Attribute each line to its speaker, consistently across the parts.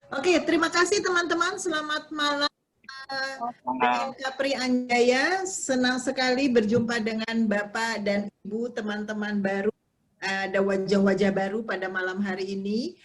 Speaker 1: Oke, terima kasih teman-teman. Selamat malam dengan Kapri Anjaya. Senang sekali berjumpa dengan Bapak dan Ibu, teman-teman baru. Ada wajah-wajah baru pada malam hari ini.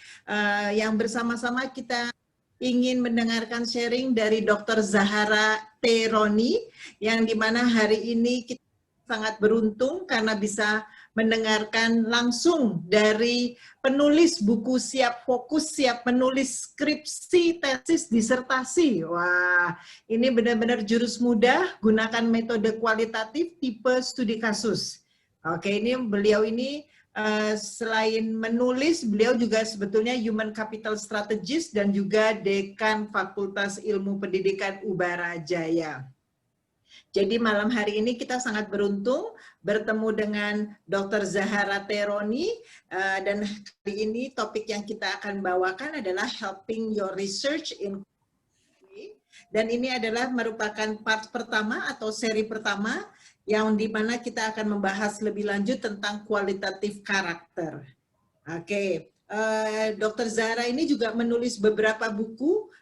Speaker 1: Yang bersama-sama kita ingin mendengarkan sharing dari Dr. Zahara T. Roni, yang dimana hari ini kita sangat beruntung karena bisa mendengarkan langsung dari penulis buku Siap Fokus, siap menulis skripsi, tesis, disertasi. Wah, ini benar-benar jurus mudah, gunakan metode kualitatif tipe studi kasus. Oke, ini beliau ini selain menulis, beliau juga sebetulnya Human Capital Strategist dan juga Dekan Fakultas Ilmu Pendidikan Ubara Jaya. Jadi malam hari ini kita sangat beruntung bertemu dengan Dr. Zahara T. Roni, dan kali ini topik yang kita akan bawakan adalah Helping Your Research in dan ini adalah merupakan part pertama atau seri pertama yang dimana kita akan membahas lebih lanjut tentang kualitatif karakter. Oke, Dr. Zahara ini juga menulis beberapa buku.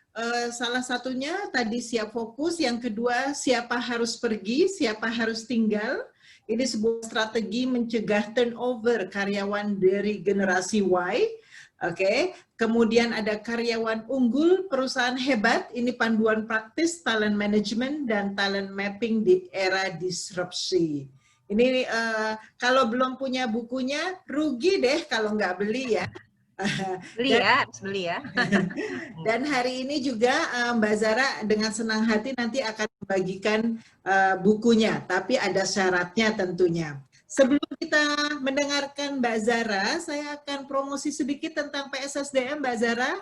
Speaker 1: Salah satunya tadi Siap Fokus, yang kedua Siapa Harus Pergi, Siapa Harus Tinggal. Ini sebuah strategi mencegah turnover karyawan dari generasi Y. Oke, kemudian ada Karyawan Unggul, Perusahaan Hebat. Ini panduan praktis talent management dan talent mapping di era disrupsi. Ini kalau belum punya bukunya, rugi deh kalau nggak beli ya.
Speaker 2: Beli ya, harus beli ya.
Speaker 1: Dan hari ini juga Mbak Zara dengan senang hati nanti akan membagikan bukunya, tapi ada syaratnya tentunya. Sebelum kita mendengarkan Mbak Zara, saya akan promosi sedikit tentang PSSDM, Mbak Zara.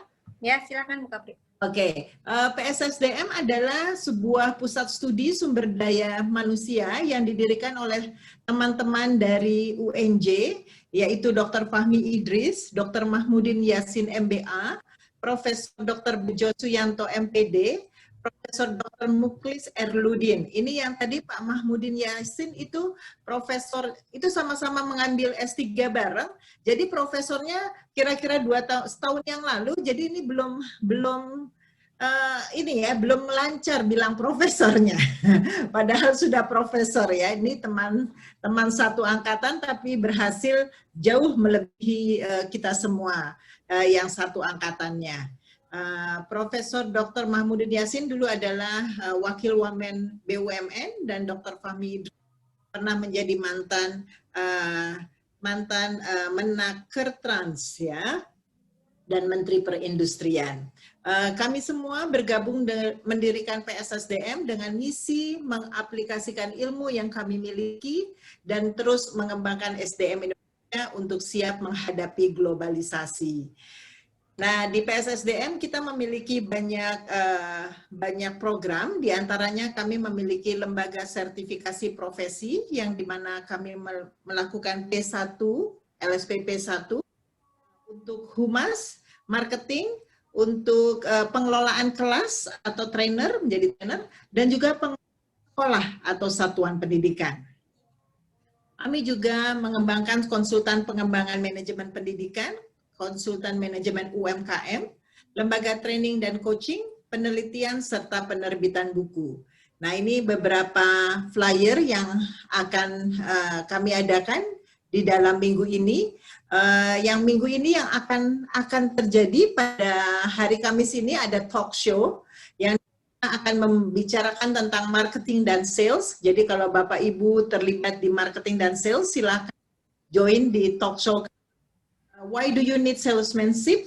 Speaker 2: Ya, silakan Bu Kapri.
Speaker 1: Oke, PSSDM adalah sebuah pusat studi sumber daya manusia yang didirikan oleh teman-teman dari UNJ, yaitu Dr. Fahmi Idris, Dr. Mahmudin Yasin MBA, Profesor Dr. Bejo Suyanto MPD, Profesor Dr. Muklis Erludin. Ini yang tadi Pak Mahmudin Yasin itu profesor, itu sama-sama mengambil S3 bareng. Jadi profesornya kira-kira 2 tahun yang lalu, jadi ini belum ini ya, belum lancar bilang profesornya. Padahal sudah profesor ya. Ini teman satu angkatan tapi berhasil jauh melebihi kita semua yang satu angkatannya. Profesor Dr. Mahmudin Yasin dulu adalah Wakil Wamen BUMN dan Dr. Fahmi pernah menjadi mantan Menaker Trans ya, dan Menteri Perindustrian. Kami semua bergabung mendirikan PSSDM dengan misi mengaplikasikan ilmu yang kami miliki dan terus mengembangkan SDM Indonesia untuk siap menghadapi globalisasi. Nah, di PSSDM kita memiliki banyak program, diantaranya kami memiliki lembaga sertifikasi profesi yang dimana kami melakukan P1, LSPP 1 untuk humas, marketing, untuk pengelolaan kelas atau trainer, menjadi trainer, dan juga sekolah atau satuan pendidikan. Kami juga mengembangkan konsultan pengembangan manajemen pendidikan, konsultan manajemen UMKM, lembaga training dan coaching, penelitian, serta penerbitan buku. Nah, ini beberapa flyer yang akan kami adakan di dalam minggu ini. Yang minggu ini yang akan terjadi pada hari Kamis ini ada talk show yang akan membicarakan tentang marketing dan sales. Jadi kalau Bapak Ibu terlibat di marketing dan sales, silakan join di talk show. Why do you need salesmanship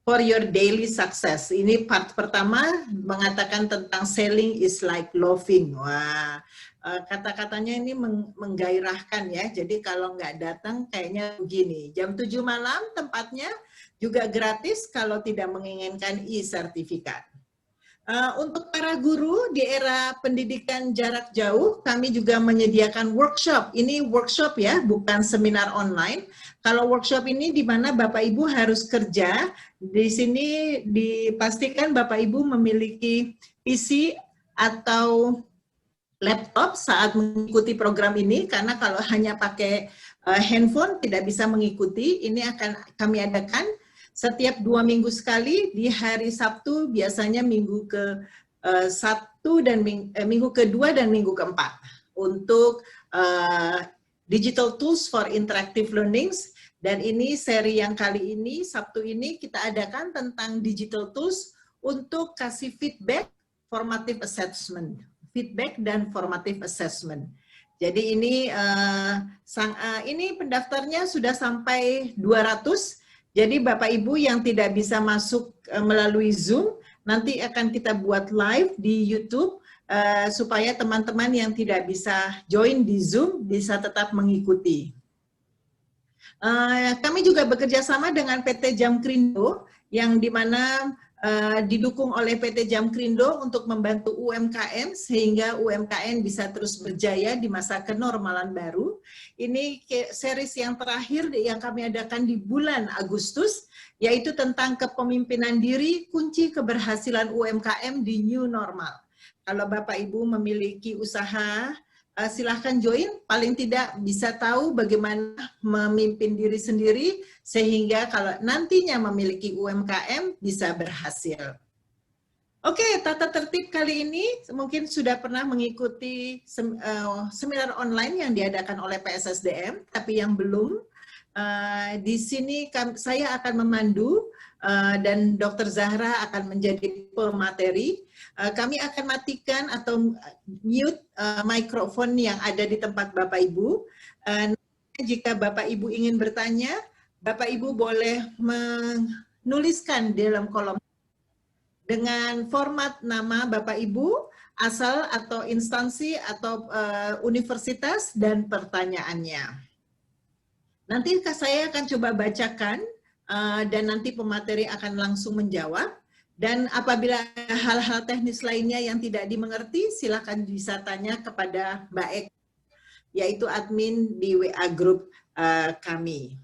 Speaker 1: for your daily success? Ini part pertama mengatakan tentang selling is like loving. Wah, kata-katanya ini menggairahkan ya. Jadi kalau nggak datang kayaknya begini. Jam 7 malam tempatnya juga gratis kalau tidak menginginkan e-sertifikat. Untuk para guru di era pendidikan jarak jauh, kami juga menyediakan workshop. Ini workshop ya, bukan seminar online. Kalau workshop ini di mana Bapak Ibu harus kerja, di sini dipastikan Bapak Ibu memiliki PC atau laptop saat mengikuti program ini, karena kalau hanya pakai handphone tidak bisa mengikuti. Ini akan kami adakan setiap 2 minggu sekali di hari Sabtu, biasanya minggu ke-1 dan minggu kedua dan minggu keempat untuk Digital Tools for Interactive Learnings. Dan ini seri yang kali ini, Sabtu ini kita adakan tentang Digital Tools untuk kasih feedback, formative assessment. Feedback dan formative assessment. Jadi ini pendaftarnya sudah sampai 200. Jadi Bapak Ibu yang tidak bisa masuk melalui Zoom, nanti akan kita buat live di YouTube supaya teman-teman yang tidak bisa join di Zoom bisa tetap mengikuti. Kami juga bekerja sama dengan PT Jamkrindo yang dimana didukung oleh PT Jamkrindo untuk membantu UMKM sehingga UMKM bisa terus berjaya di masa kenormalan baru. Ini series yang terakhir yang kami adakan di bulan Agustus, yaitu tentang kepemimpinan diri, kunci keberhasilan UMKM di new normal. Kalau Bapak Ibu memiliki usaha, silahkan join, paling tidak bisa tahu bagaimana memimpin diri sendiri sehingga kalau nantinya memiliki UMKM bisa berhasil. Oke, tata tertib kali ini mungkin sudah pernah mengikuti seminar online yang diadakan oleh PSSDM, tapi yang belum, di sini saya akan memandu dan Dr. Zahra akan menjadi pemateri. Kami akan matikan atau mute mikrofon yang ada di tempat Bapak Ibu. Jika Bapak Ibu ingin bertanya, Bapak Ibu boleh menuliskan di dalam kolom dengan format nama Bapak Ibu, asal atau instansi atau universitas dan pertanyaannya. Nanti saya akan coba bacakan dan nanti pemateri akan langsung menjawab. Dan apabila hal-hal teknis lainnya yang tidak dimengerti, silakan bisa tanya kepada Mbak Eka, yaitu admin di WA Group kami.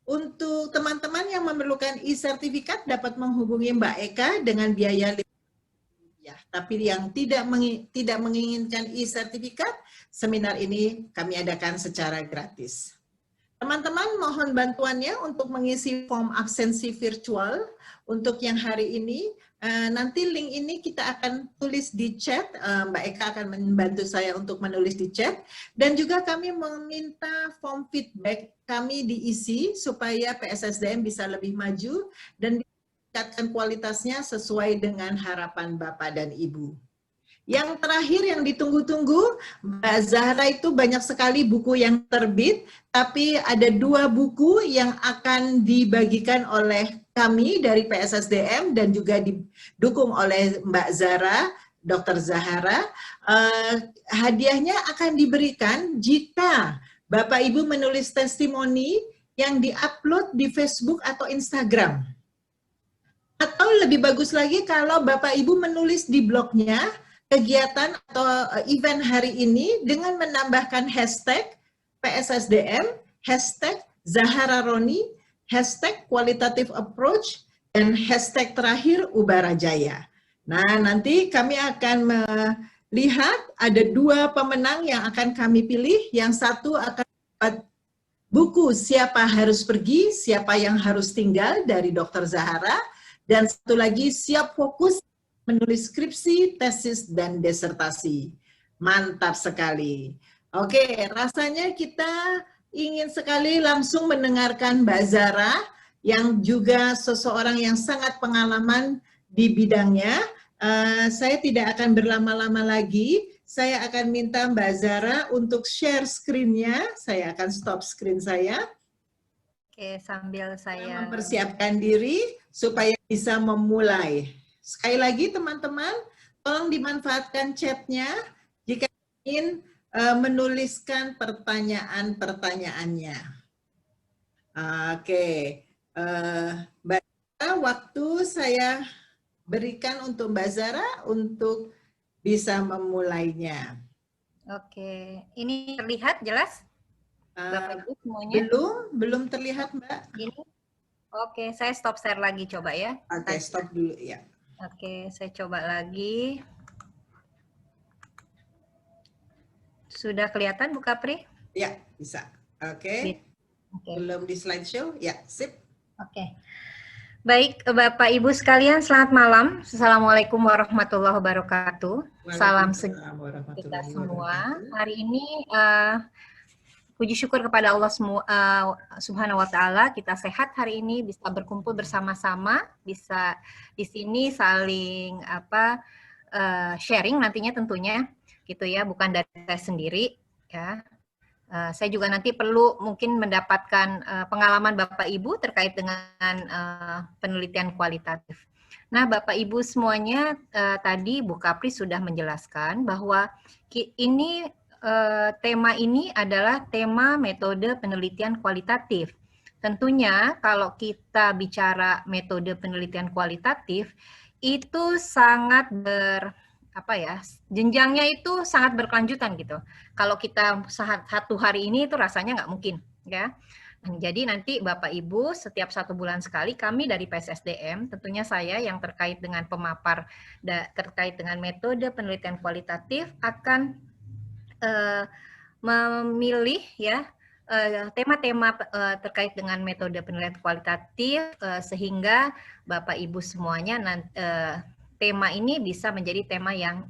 Speaker 1: Untuk teman-teman yang memerlukan e-sertifikat dapat menghubungi Mbak Eka dengan biaya ya, tapi yang tidak menginginkan e-sertifikat, seminar ini kami adakan secara gratis. Teman-teman mohon bantuannya untuk mengisi form absensi virtual untuk yang hari ini. Nanti link ini kita akan tulis di chat, Mbak Eka akan membantu saya untuk menulis di chat. Dan juga kami meminta form feedback kami diisi supaya PSSDM bisa lebih maju dan meningkatkan kualitasnya sesuai dengan harapan Bapak dan Ibu. Yang terakhir yang ditunggu-tunggu, Mbak Zahra itu banyak sekali buku yang terbit, tapi ada 2 buku yang akan dibagikan oleh kami dari PSSDM dan juga didukung oleh Mbak Zahra, Dr. Zahra. Hadiahnya akan diberikan jika Bapak Ibu menulis testimoni yang diupload di Facebook atau Instagram. Atau lebih bagus lagi kalau Bapak Ibu menulis di blognya, kegiatan atau event hari ini dengan menambahkan hashtag PSSDM, hashtag Zahara Roni, hashtag qualitative approach, dan hashtag terakhir Ubarajaya. Nah, nanti kami akan melihat ada 2 pemenang yang akan kami pilih. Yang satu akan dapat buku Siapa Harus Pergi, Siapa Yang Harus Tinggal dari Dr. Zahara, dan satu lagi Siap Fokus menulis skripsi, tesis, dan disertasi. Mantap sekali. Oke, rasanya kita ingin sekali langsung mendengarkan Mbak Zahra, yang juga seseorang yang sangat pengalaman di bidangnya. Saya tidak akan berlama-lama lagi, saya akan minta Mbak Zahra untuk share screen-nya. Saya akan stop screen saya.
Speaker 2: Oke, sambil saya
Speaker 1: mempersiapkan diri supaya bisa memulai. Sekali lagi teman-teman, tolong dimanfaatkan chatnya jika ingin menuliskan pertanyaan-pertanyaannya. Oke, Mbak Zahra, waktu saya berikan untuk Mbak Zahra untuk bisa memulainya.
Speaker 2: Oke, ini terlihat jelas? Bapak Ibu semuanya?
Speaker 1: Belum terlihat Mbak.
Speaker 2: Ini? Oke, saya stop share lagi coba ya.
Speaker 1: Oke, stop dulu ya.
Speaker 2: Oke, saya coba lagi. Sudah kelihatan Bu Kapri?
Speaker 1: Ya, bisa. Oke. Belum di slideshow? Ya, sip.
Speaker 2: Oke. Baik, Bapak Ibu sekalian, selamat malam. Assalamualaikum warahmatullahi wabarakatuh. Salam sejahtera
Speaker 1: Waalaikumsalam
Speaker 2: kita
Speaker 1: warahmatullahi
Speaker 2: semua.
Speaker 1: wabarakatuh.
Speaker 2: Hari ini puji syukur kepada Allah Subhanahu wa taala, kita sehat hari ini, bisa berkumpul bersama-sama, bisa di sini saling sharing nantinya tentunya gitu ya, bukan dari saya sendiri ya. Saya juga nanti perlu mungkin mendapatkan pengalaman Bapak Ibu terkait dengan penelitian kualitatif. Nah, Bapak Ibu semuanya, tadi Bu Kapri sudah menjelaskan bahwa ini tema ini adalah tema metode penelitian kualitatif. Tentunya kalau kita bicara metode penelitian kualitatif itu sangat jenjangnya itu sangat berkelanjutan gitu. Kalau kita satu hari ini itu rasanya nggak mungkin, ya. Jadi nanti Bapak Ibu setiap 1 bulan sekali kami dari PSSDM, tentunya saya yang terkait dengan pemapar terkait dengan metode penelitian kualitatif akan memilih ya tema-tema terkait dengan metode penelitian kualitatif sehingga Bapak Ibu semuanya tema ini bisa menjadi tema yang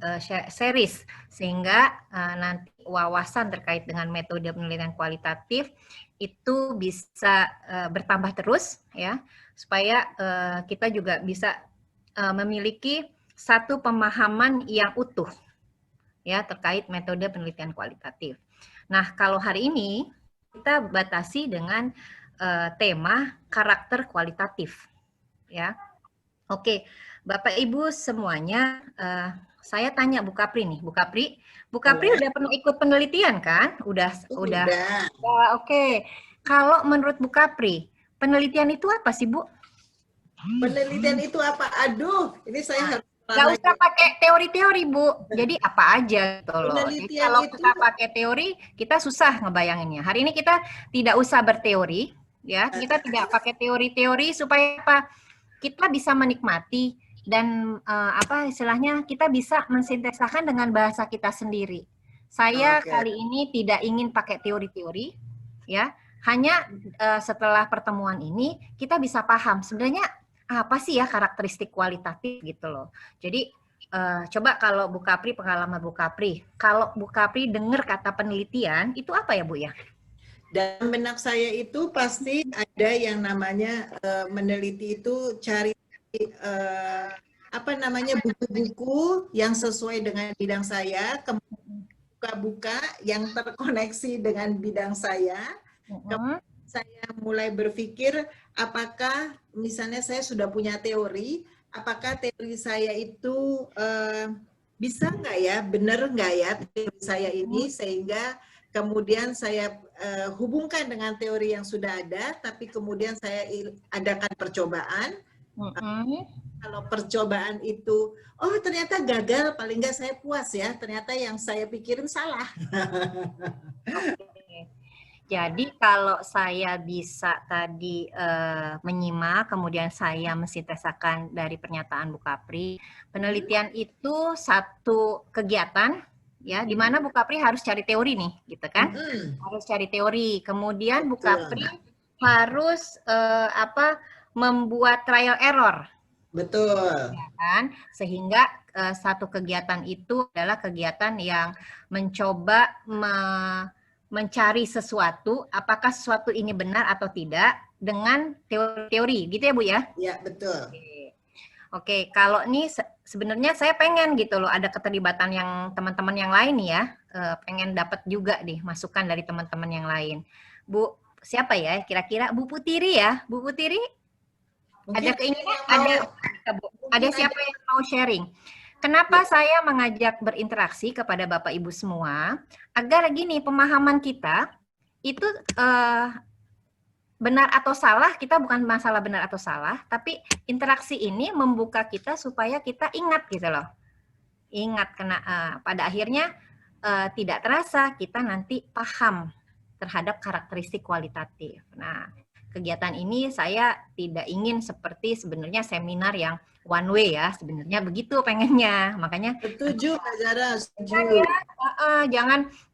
Speaker 2: series sehingga nanti wawasan terkait dengan metode penelitian kualitatif itu bisa bertambah terus ya supaya kita juga bisa memiliki satu pemahaman yang utuh ya terkait metode penelitian kualitatif. Nah, kalau hari ini kita batasi dengan tema karakter kualitatif ya. Oke, Bapak Ibu semuanya, saya tanya Bu Kapri nih, Bu Kapri udah pernah ikut penelitian kan? Udah. Oke. Kalau menurut Bu Kapri, penelitian itu apa sih Bu?
Speaker 1: Penelitian itu apa? Aduh, ini saya harus
Speaker 2: nggak usah pakai teori-teori Bu, jadi apa aja gitu loh. Jadi kalau kita pakai teori, kita susah ngebayanginnya. Hari ini kita tidak usah berteori, ya. Kita tidak pakai teori-teori supaya apa? Kita bisa menikmati dan istilahnya kita bisa mensintesakan dengan bahasa kita sendiri. Saya kali ini tidak ingin pakai teori-teori, ya. Hanya setelah pertemuan ini kita bisa paham sebenarnya apa sih ya karakteristik kualitatif gitu loh. Jadi coba kalau Bu Kapri, pengalaman Bu Kapri, kalau Bu Kapri dengar kata penelitian itu apa ya Bu ya?
Speaker 1: Dalam benak saya itu pasti ada yang namanya meneliti itu cari buku-buku yang sesuai dengan bidang saya, kemudian buka-buka yang terkoneksi dengan bidang saya. Kemudian saya mulai berpikir apakah misalnya saya sudah punya teori, apakah teori saya itu bisa nggak ya, benar nggak ya teori saya ini, sehingga kemudian saya hubungkan dengan teori yang sudah ada, tapi kemudian saya adakan percobaan. Kalau percobaan itu, oh ternyata gagal, paling nggak saya puas ya, ternyata yang saya pikirin salah.
Speaker 2: Jadi kalau saya bisa tadi menyimak, kemudian saya mensintesakan dari pernyataan Bu Kapri, penelitian itu satu kegiatan, ya, di mana Bu Kapri harus cari teori nih, gitu kan? Harus cari teori. Kemudian Bu Kapri harus membuat trial error.
Speaker 1: Betul.
Speaker 2: Ya kan? Sehingga satu kegiatan itu adalah kegiatan yang mencoba mencari sesuatu, apakah sesuatu ini benar atau tidak dengan teori-teori, gitu ya Bu ya?
Speaker 1: Iya, betul.
Speaker 2: Oke, kalau ini sebenarnya saya pengen gitu loh, ada keterlibatan yang teman-teman yang lain ya, pengen dapat juga deh masukan dari teman-teman yang lain. Bu, siapa ya? Kira-kira Bu Putiri ya? Bu Putiri? Ada keinginan? Ada siapa yang mau sharing? Kenapa saya mengajak berinteraksi kepada Bapak Ibu semua, agar gini, pemahaman kita itu benar atau salah, kita bukan masalah benar atau salah, tapi interaksi ini membuka kita supaya kita ingat gitu loh. Ingat, pada akhirnya tidak terasa kita nanti paham terhadap karakteristik kualitatif. Nah, kegiatan ini saya tidak ingin seperti sebenarnya seminar yang one way ya, sebenarnya begitu pengennya. Makanya
Speaker 1: setuju Mbak Zara, setuju.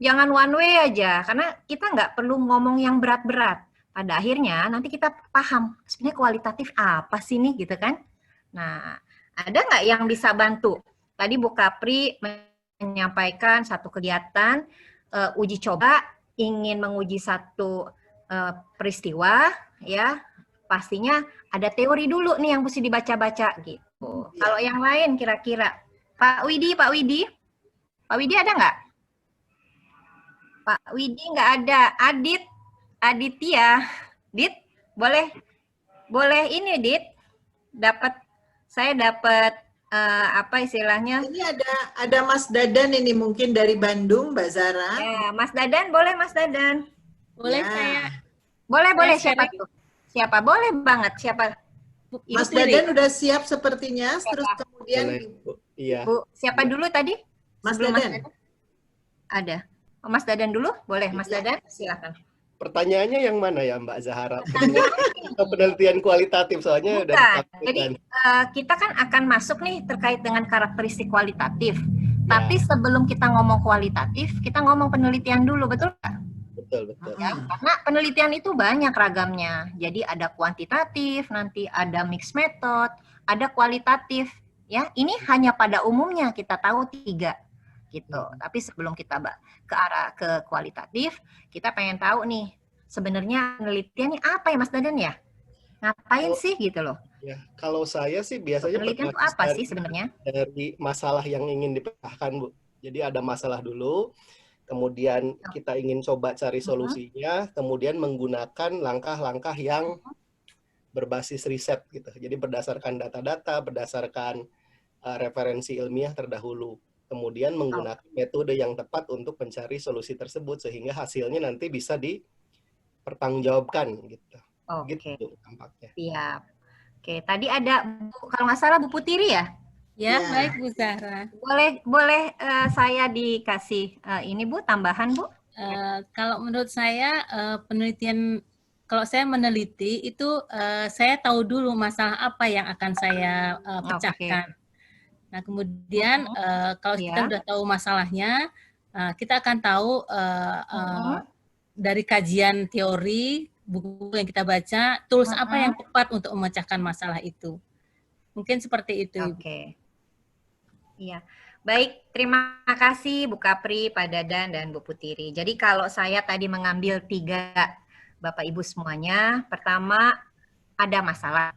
Speaker 2: Jangan one way aja, karena kita nggak perlu ngomong yang berat-berat, pada akhirnya nanti kita paham sebenarnya kualitatif apa sih nih gitu kan. Nah, ada nggak yang bisa bantu? Tadi Bu Kapri menyampaikan satu kegiatan uji coba, ingin menguji satu peristiwa, ya pastinya ada teori dulu nih yang mesti dibaca-baca gitu.
Speaker 1: Ya.
Speaker 2: Kalau yang lain kira-kira, Pak Widi ada nggak? Pak Widi nggak ada. Aditya, Dit, boleh ini Dit, saya dapat apa istilahnya?
Speaker 1: Ini ada Mas Dadan ini mungkin dari Bandung, Mbak Zara.
Speaker 2: Ya, Mas Dadan, boleh Mas Dadan?
Speaker 3: Boleh
Speaker 1: Ya.
Speaker 3: saya.
Speaker 2: Boleh
Speaker 3: Saya
Speaker 2: siapa tuh? Siapa? Boleh banget siapa?
Speaker 1: Mas Dadan udah siap sepertinya, terus kemudian
Speaker 4: Boleh, Bu. Iya.
Speaker 2: Bu, siapa dulu tadi?
Speaker 1: Mas
Speaker 2: Sebelum
Speaker 1: Dadan.
Speaker 2: Ada. Oh, Mas Dadan dulu, boleh Mas
Speaker 1: Ya.
Speaker 2: Dadan, silakan.
Speaker 4: Pertanyaannya yang mana ya Mbak Zahara? Penelitian kualitatif soalnya udah
Speaker 2: Bukan.
Speaker 4: disampaikan.
Speaker 2: Jadi kita kan akan masuk nih terkait dengan karakteristik kualitatif.
Speaker 4: Ya.
Speaker 2: Tapi sebelum kita ngomong kualitatif, kita ngomong penelitian dulu, betul nggak?
Speaker 4: Betul.
Speaker 2: Ya, karena penelitian itu banyak ragamnya. Jadi ada kuantitatif, nanti ada mixed method, ada kualitatif. Ya, ini hanya pada umumnya kita tahu 3 gitu. Tapi sebelum kita ke arah ke kualitatif, kita pengen tahu nih sebenarnya penelitian ini apa ya Mas Dadan ya? Ngapain sih gitu loh?
Speaker 4: Ya, kalau saya sih biasanya
Speaker 2: Penelitian itu apa sih sebenarnya?
Speaker 4: dari masalah yang ingin dipecahkan, Bu. Jadi ada masalah dulu, kemudian kita ingin coba cari solusinya, kemudian menggunakan langkah-langkah yang berbasis riset gitu. Jadi berdasarkan data-data, berdasarkan referensi ilmiah terdahulu. Kemudian menggunakan metode yang tepat untuk mencari solusi tersebut sehingga hasilnya nanti bisa dipertanggungjawabkan gitu.
Speaker 2: Oke.
Speaker 4: Gitu tampaknya.
Speaker 2: Siap. Oke, tadi ada kalau nggak salah Bu Putiri ya?
Speaker 3: Ya,
Speaker 1: Ya.
Speaker 3: baik Bu Zahra.
Speaker 2: Boleh saya dikasih ini Bu, tambahan Bu?
Speaker 3: Kalau menurut saya penelitian, kalau saya meneliti itu saya tahu dulu masalah apa yang akan saya pecahkan. Nah kemudian kalau kita udah tahu masalahnya, kita akan tahu dari kajian teori, buku yang kita baca, tools apa yang tepat untuk memecahkan masalah itu. Mungkin seperti itu.
Speaker 2: Oke. Iya. Baik, terima kasih Bu Kapri, Pak Dadan, dan Bu Putiri. Jadi kalau saya tadi mengambil 3 Bapak Ibu semuanya, pertama ada masalah.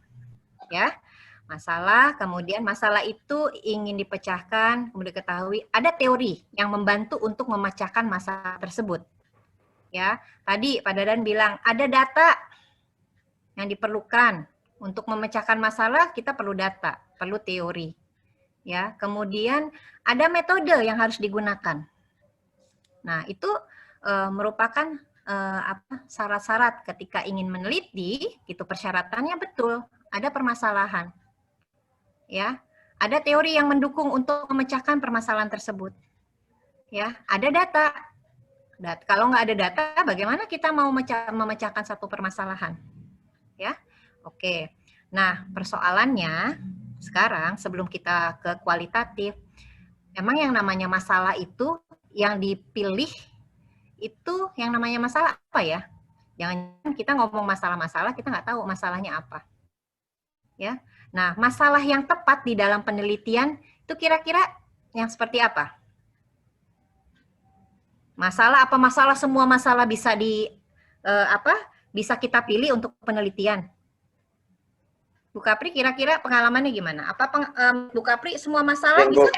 Speaker 2: Ya, masalah, kemudian masalah itu ingin dipecahkan, kemudian diketahui ada teori yang membantu untuk memecahkan masalah tersebut. Ya, tadi Pak Dadan bilang ada data yang diperlukan untuk memecahkan masalah, kita perlu data, perlu teori. Ya, kemudian ada metode yang harus digunakan. Nah, itu merupakan syarat-syarat ketika ingin meneliti, itu persyaratannya betul, ada permasalahan. Ya, ada teori yang mendukung untuk memecahkan permasalahan tersebut. Ya, ada data. Kalau nggak ada data, bagaimana kita mau memecahkan satu permasalahan? Ya, oke. Nah, persoalannya sekarang sebelum kita ke kualitatif, memang yang namanya masalah itu yang dipilih itu yang namanya masalah apa ya? Jangan kita ngomong masalah-masalah, kita nggak tahu masalahnya apa. Ya, nah masalah yang tepat di dalam penelitian itu kira-kira yang seperti apa? Masalah apa masalah semua masalah bisa bisa kita pilih untuk penelitian? Bu Kapri kira-kira pengalamannya gimana? Apa Bu Kapri semua masalah bisa?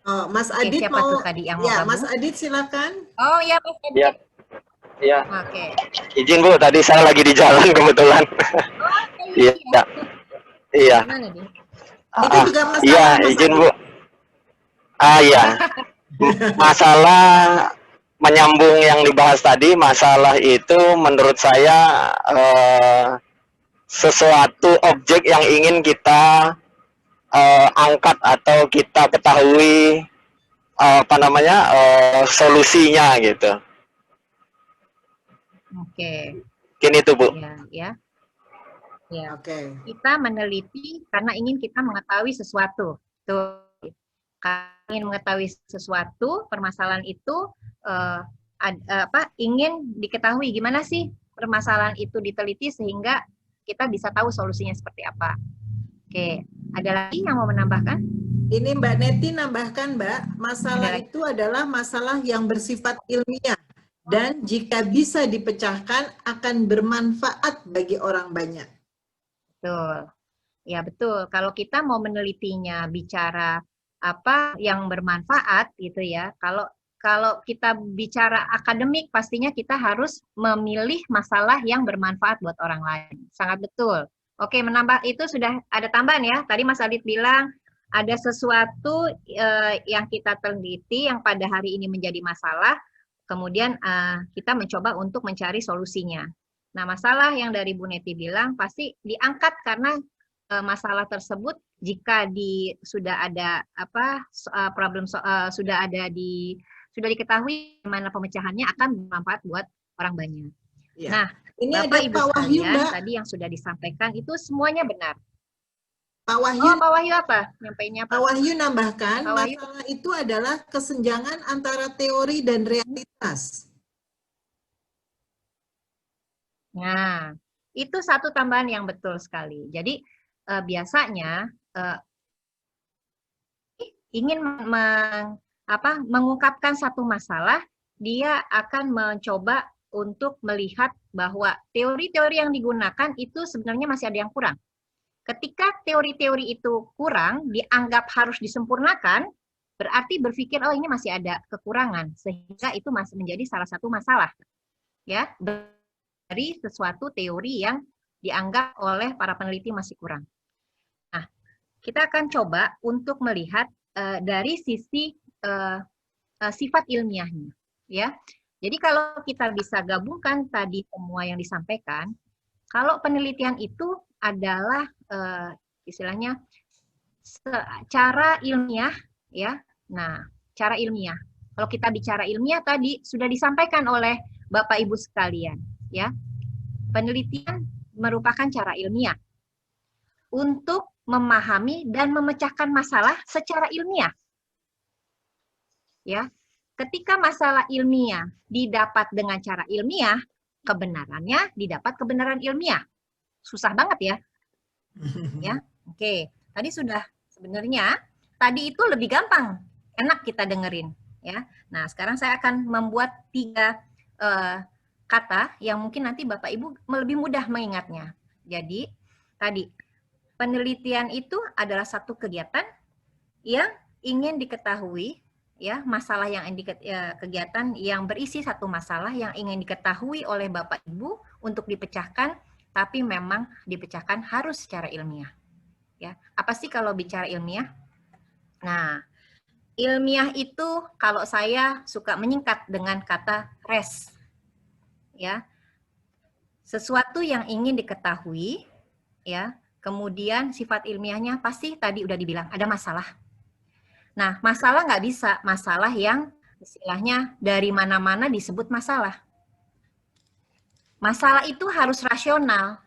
Speaker 1: Oh, Mas Adit
Speaker 2: siapa
Speaker 1: mau?
Speaker 2: Tuh tadi yang mau
Speaker 1: ya,
Speaker 2: gabung?
Speaker 1: Mas Adit silakan.
Speaker 2: Oh ya, Mas Adit.
Speaker 5: Ya. Iya.
Speaker 2: Oke.
Speaker 5: Izin Bu, tadi saya lagi di jalan kebetulan. Iya. Iya.
Speaker 2: Gimana nih?
Speaker 1: Itu juga masalah.
Speaker 5: Iya,
Speaker 1: Mas
Speaker 5: izin
Speaker 1: Adit.
Speaker 5: Bu. Iya. Masalah menyambung yang dibahas tadi, masalah itu menurut saya sesuatu objek yang ingin kita angkat atau kita ketahui solusinya gitu.
Speaker 2: Oke.
Speaker 5: Mungkin itu Bu.
Speaker 2: Ya.
Speaker 1: Oke.
Speaker 2: Kita meneliti karena ingin kita mengetahui sesuatu. Tuh. Ingin mengetahui sesuatu, permasalahan itu ingin diketahui gimana sih permasalahan itu diteliti sehingga kita bisa tahu solusinya seperti apa. Oke, ada lagi yang mau menambahkan?
Speaker 1: Ini Mbak Neti nambahkan, Mbak, masalah itu adalah masalah yang bersifat ilmiah dan jika bisa dipecahkan akan bermanfaat bagi orang banyak.
Speaker 2: Betul. Ya, betul. Kalau kita mau menelitinya bicara apa yang bermanfaat gitu ya. Kalau kita bicara akademik, pastinya kita harus memilih masalah yang bermanfaat buat orang lain. Sangat betul. Oke, menambah itu sudah ada tambahan ya. Tadi Mas Adit bilang ada sesuatu yang kita teliti yang pada hari ini menjadi masalah, kemudian kita mencoba untuk mencari solusinya. Nah, masalah yang dari Bu Neti bilang pasti diangkat karena masalah tersebut jika sudah ada sudah diketahui mana pemecahannya akan bermanfaat buat orang banyak. Ya. Nah, ini Bapak Ibu sekalian tadi yang sudah disampaikan itu semuanya benar.
Speaker 1: Pak Wahyu,
Speaker 2: Pak Wahyu apa? Nyampainya
Speaker 1: Pak Wahyu nambahkan, masalah itu adalah kesenjangan antara teori dan realitas.
Speaker 2: Nah, itu satu tambahan yang betul sekali. Jadi, biasanya ingin mengungkapkan satu masalah, dia akan mencoba untuk melihat bahwa teori-teori yang digunakan itu sebenarnya masih ada yang kurang. Ketika teori-teori itu kurang, dianggap harus disempurnakan, berarti berpikir, oh ini masih ada kekurangan, sehingga itu masih menjadi salah satu masalah. Ya, dari sesuatu teori yang dianggap oleh para peneliti masih kurang. Nah, kita akan coba untuk melihat dari sisi sifat ilmiahnya, ya. Jadi kalau kita bisa gabungkan tadi semua yang disampaikan, kalau penelitian itu adalah istilahnya cara ilmiah, ya. Nah, cara ilmiah. Kalau kita bicara ilmiah tadi sudah disampaikan oleh Bapak Ibu sekalian, ya. Penelitian merupakan cara ilmiah untuk memahami dan memecahkan masalah secara ilmiah. Ya. Ketika masalah ilmiah didapat dengan cara ilmiah, kebenarannya didapat kebenaran ilmiah. Susah banget ya. Ya. Oke, tadi sudah sebenarnya tadi itu lebih gampang, enak kita dengerin, ya. Nah, sekarang saya akan membuat 3 kata yang mungkin nanti Bapak Ibu lebih mudah mengingatnya. Jadi, tadi penelitian itu adalah satu kegiatan yang ingin diketahui, ya, masalah yang kegiatan yang berisi satu masalah yang ingin diketahui oleh Bapak Ibu untuk dipecahkan, tapi memang dipecahkan harus secara ilmiah. Ya, apa sih kalau bicara ilmiah? Nah, ilmiah itu kalau saya suka menyingkat dengan kata res. Ya. Sesuatu yang ingin diketahui, ya. Kemudian sifat ilmiahnya pasti tadi udah dibilang ada masalah. Nah, masalah nggak bisa masalah yang istilahnya dari mana-mana disebut masalah. Masalah itu harus rasional.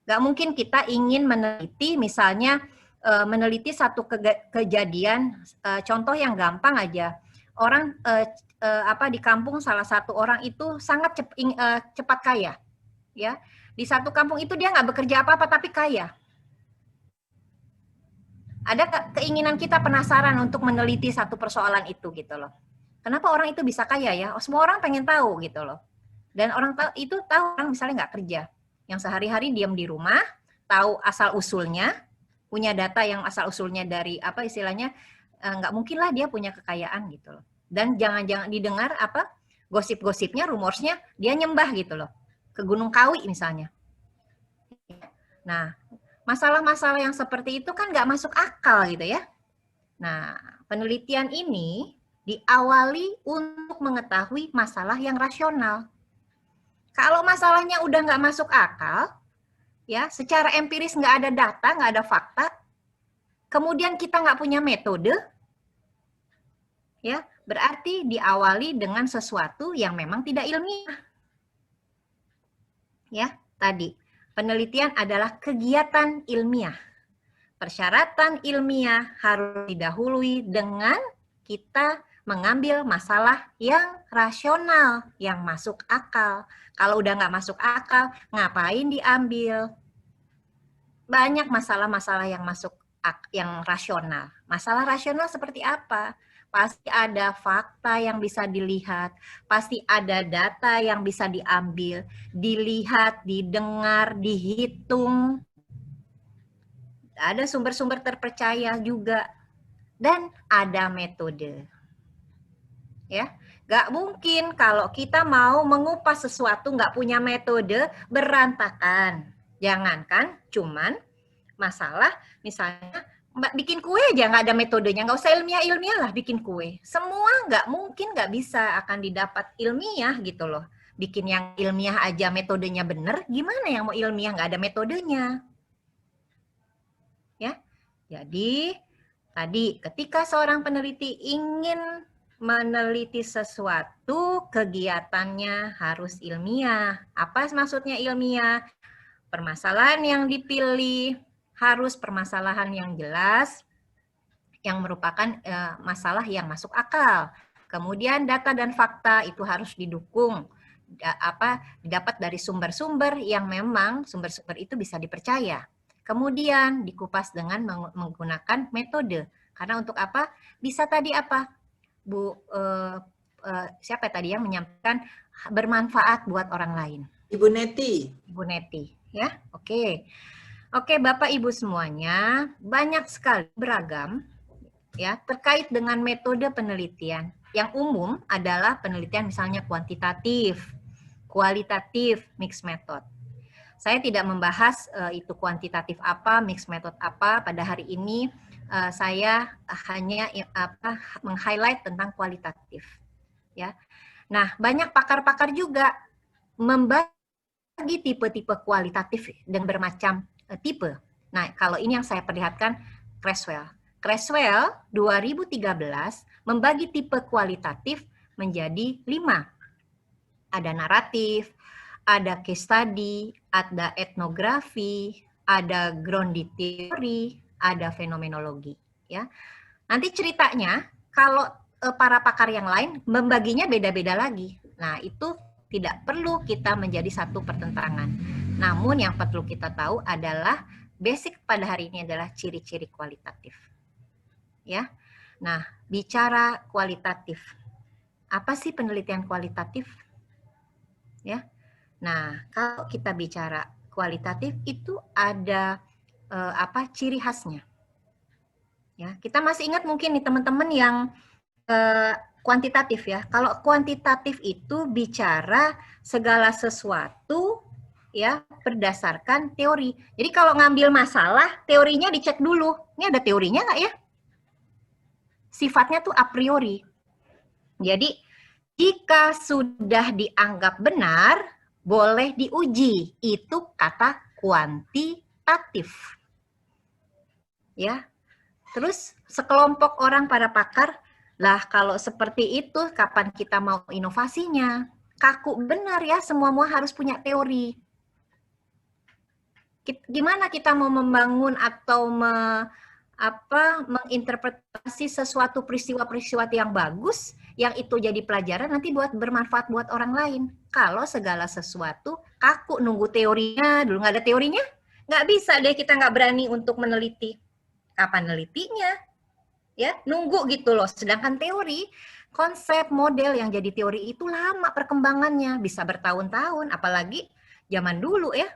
Speaker 2: Nggak mungkin kita ingin meneliti, misalnya meneliti satu kejadian, contoh yang gampang aja. Orang di kampung salah satu orang itu sangat cepat kaya, ya. Di satu kampung itu dia nggak bekerja apa-apa tapi kaya. Ada keinginan kita penasaran untuk meneliti satu persoalan itu gitu loh. Kenapa orang itu bisa kaya ya? Semua orang pengen tahu gitu loh. Dan orang tahu orang misalnya nggak kerja, yang sehari-hari diam di rumah, tahu asal usulnya, punya data yang asal usulnya dari apa istilahnya, nggak mungkin lah dia punya kekayaan gitu loh. Dan jangan-jangan didengar gosip-gosipnya, rumorsnya dia nyembah gitu loh ke Gunung Kawi misalnya. Nah, masalah-masalah yang seperti itu kan nggak masuk akal gitu ya. Nah, penelitian ini diawali untuk mengetahui masalah yang rasional. Kalau masalahnya udah nggak masuk akal, ya, secara empiris nggak ada data, nggak ada fakta, kemudian kita nggak punya metode, ya, berarti diawali dengan sesuatu yang memang tidak ilmiah. Ya, tadi penelitian adalah kegiatan ilmiah. Persyaratan ilmiah harus didahului dengan kita mengambil masalah yang rasional, yang masuk akal. Kalau udah nggak masuk akal, ngapain diambil? Banyak masalah-masalah yang yang rasional. Masalah rasional seperti apa? Pasti ada fakta yang bisa dilihat, pasti ada data yang bisa diambil, dilihat, didengar, dihitung. Ada sumber-sumber terpercaya juga, dan ada metode. Ya, nggak mungkin kalau kita mau mengupas sesuatu nggak punya metode, berantakan. Jangankan cuman masalah misalnya bikin kue aja nggak ada metodenya, nggak usah ilmiah lah bikin kue. Semua nggak mungkin, nggak bisa akan didapat ilmiah gitu loh. Bikin yang ilmiah aja metodenya bener, gimana yang mau ilmiah nggak ada metodenya? Ya, jadi tadi ketika seorang peneliti ingin meneliti sesuatu, kegiatannya harus ilmiah. Apa maksudnya ilmiah? Permasalahan yang dipilih harus permasalahan yang jelas, yang merupakan masalah yang masuk akal. Kemudian data dan fakta itu harus didukung, didapat dari sumber-sumber yang memang sumber-sumber itu bisa dipercaya. Kemudian dikupas dengan menggunakan metode. Karena untuk apa? Bisa tadi apa? Bu, siapa tadi yang menyampaikan bermanfaat buat orang lain?
Speaker 1: Ibu Neti.
Speaker 2: Ibu Neti, ya. Oke. Oke, Bapak Ibu semuanya, banyak sekali beragam ya terkait dengan metode penelitian. Yang umum adalah penelitian misalnya kuantitatif, kualitatif, mixed method. Saya tidak membahas itu kuantitatif apa, mixed method apa. Pada hari ini saya hanya meng-highlight tentang kualitatif. Ya. Nah, banyak pakar-pakar juga membagi tipe-tipe kualitatif dan bermacam tipe. Nah, kalau ini yang saya perlihatkan Creswell. Creswell 2013 membagi tipe kualitatif menjadi 5. Ada naratif, ada case study, ada etnografi, ada grounded theory, ada fenomenologi. Ya, nanti ceritanya kalau para pakar yang lain membaginya beda-beda lagi. Nah, itu tidak perlu kita menjadi satu pertentangan. Namun yang perlu kita tahu adalah basic pada hari ini adalah ciri-ciri kualitatif. Ya. Nah, bicara kualitatif. Apa sih penelitian kualitatif? Ya. Nah, kalau kita bicara kualitatif itu ada ciri khasnya. Ya, kita masih ingat mungkin nih teman-teman yang kuantitatif ya. Kalau kuantitatif itu bicara segala sesuatu ya berdasarkan teori. Jadi kalau ngambil masalah, teorinya dicek dulu. Ini ada teorinya nggak ya? Sifatnya tuh a priori. Jadi jika sudah dianggap benar, boleh diuji. Itu kata kuantitatif. Ya. Terus sekelompok orang para pakar, lah kalau seperti itu kapan kita mau inovasinya? Kaku benar ya, semua harus punya teori. Gimana kita mau membangun atau menginterpretasi sesuatu peristiwa-peristiwa yang bagus, yang itu jadi pelajaran nanti buat bermanfaat buat orang lain. Kalau segala sesuatu kaku nunggu teorinya, dulu nggak ada teorinya, nggak bisa deh, kita nggak berani untuk meneliti. Kapan nelitinya? Ya, nunggu gitu loh. Sedangkan teori, konsep, model yang jadi teori itu lama perkembangannya, bisa bertahun-tahun, apalagi zaman dulu ya.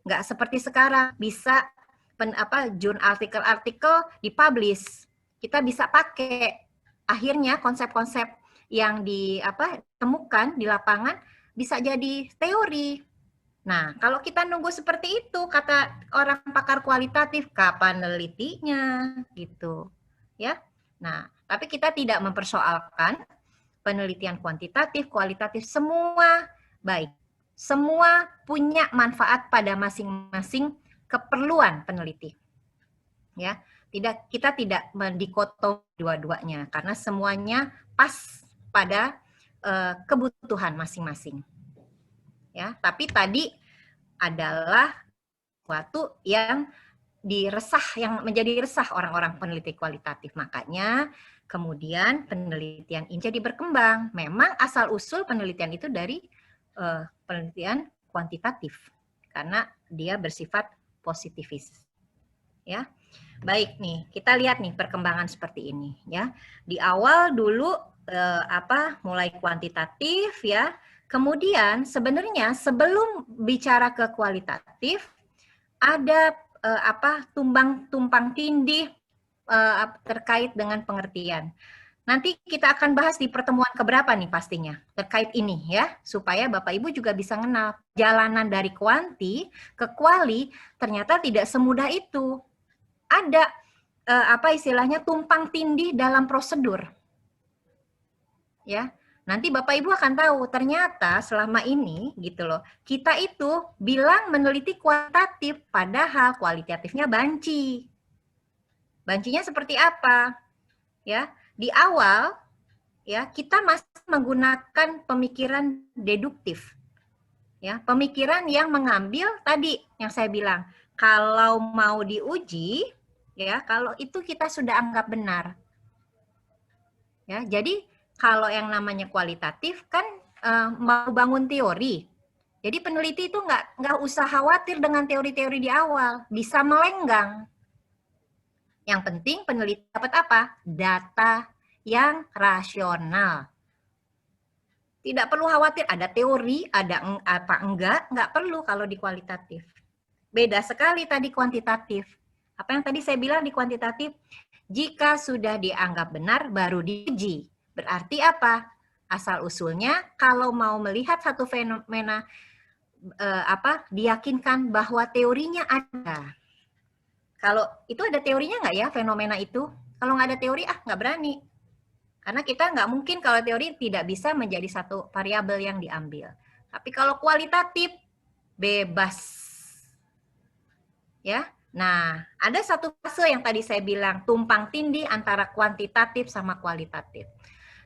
Speaker 2: Nggak seperti sekarang, bisa artikel-artikel dipublish. Kita bisa pakai. Akhirnya konsep-konsep yang ditemukan di lapangan bisa jadi teori. Nah, kalau kita nunggu seperti itu, kata orang pakar kualitatif, kapan nelitinya gitu. Ya. Nah, tapi kita tidak mempersoalkan penelitian kuantitatif, kualitatif, semua baik. Semua punya manfaat pada masing-masing keperluan peneliti. Ya, kita tidak mendikotomi dua-duanya karena semuanya pas pada kebutuhan masing-masing. Ya, tapi tadi adalah suatu yang yang menjadi resah orang-orang peneliti kualitatif. Makanya Kemudian penelitian ini jadi berkembang. Memang asal-usul penelitian itu dari penelitian kuantitatif karena dia bersifat positivis. Ya. Baik nih, kita lihat nih perkembangan seperti ini ya. Di awal dulu mulai kuantitatif ya. Kemudian sebenarnya sebelum bicara ke kualitatif ada tumpang tindih terkait dengan pengertian. Nanti kita akan bahas di pertemuan keberapa nih pastinya terkait ini ya, supaya Bapak Ibu juga bisa mengenal jalanan dari kuanti ke kuali ternyata tidak semudah itu. Ada istilahnya tumpang tindih dalam prosedur. Ya. Nanti Bapak Ibu akan tahu ternyata selama ini gitu loh, kita itu bilang meneliti kualitatif padahal kualitatifnya banci. Bancinya seperti apa? Ya, di awal ya kita masih menggunakan pemikiran deduktif. Ya, pemikiran yang mengambil tadi yang saya bilang, kalau mau diuji ya, kalau itu kita sudah anggap benar. Ya, jadi kalau yang namanya kualitatif kan mau bangun teori. Jadi peneliti itu nggak usah khawatir dengan teori-teori di awal, bisa melenggang. Yang penting peneliti dapat apa? Data yang rasional. Tidak perlu khawatir ada teori, ada apa enggak perlu kalau di kualitatif. Beda sekali tadi kuantitatif. Apa yang tadi saya bilang di kuantitatif? Jika sudah dianggap benar baru diuji. Berarti apa? Asal-usulnya kalau mau melihat satu fenomena diyakinkan bahwa teorinya ada. Kalau itu ada teorinya nggak ya fenomena itu? Kalau nggak ada teori, nggak berani. Karena kita nggak mungkin kalau teori tidak bisa menjadi satu variabel yang diambil. Tapi kalau kualitatif, bebas. Ya, nah ada satu fase yang tadi saya bilang, tumpang tindih antara kuantitatif sama kualitatif.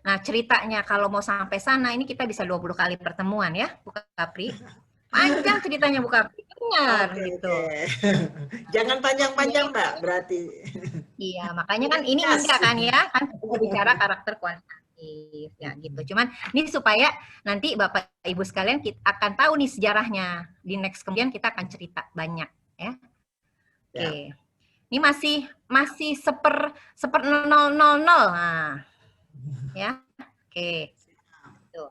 Speaker 2: Nah ceritanya kalau mau sampai sana, ini kita bisa 20 kali pertemuan ya, Bu Kapri. Panjang ceritanya Bu Kapri, benar gitu.
Speaker 1: Jangan panjang-panjang Mbak, berarti.
Speaker 2: Iya, makanya kan ini enggak kan ya, kan kita bicara karakter kualitatif ya gitu. Cuman ini supaya nanti Bapak Ibu sekalian kita akan tahu nih sejarahnya. Di next kemudian kita akan cerita banyak ya. Oke. Ini masih seper 000. Nah. Ya. Oke. Tuh.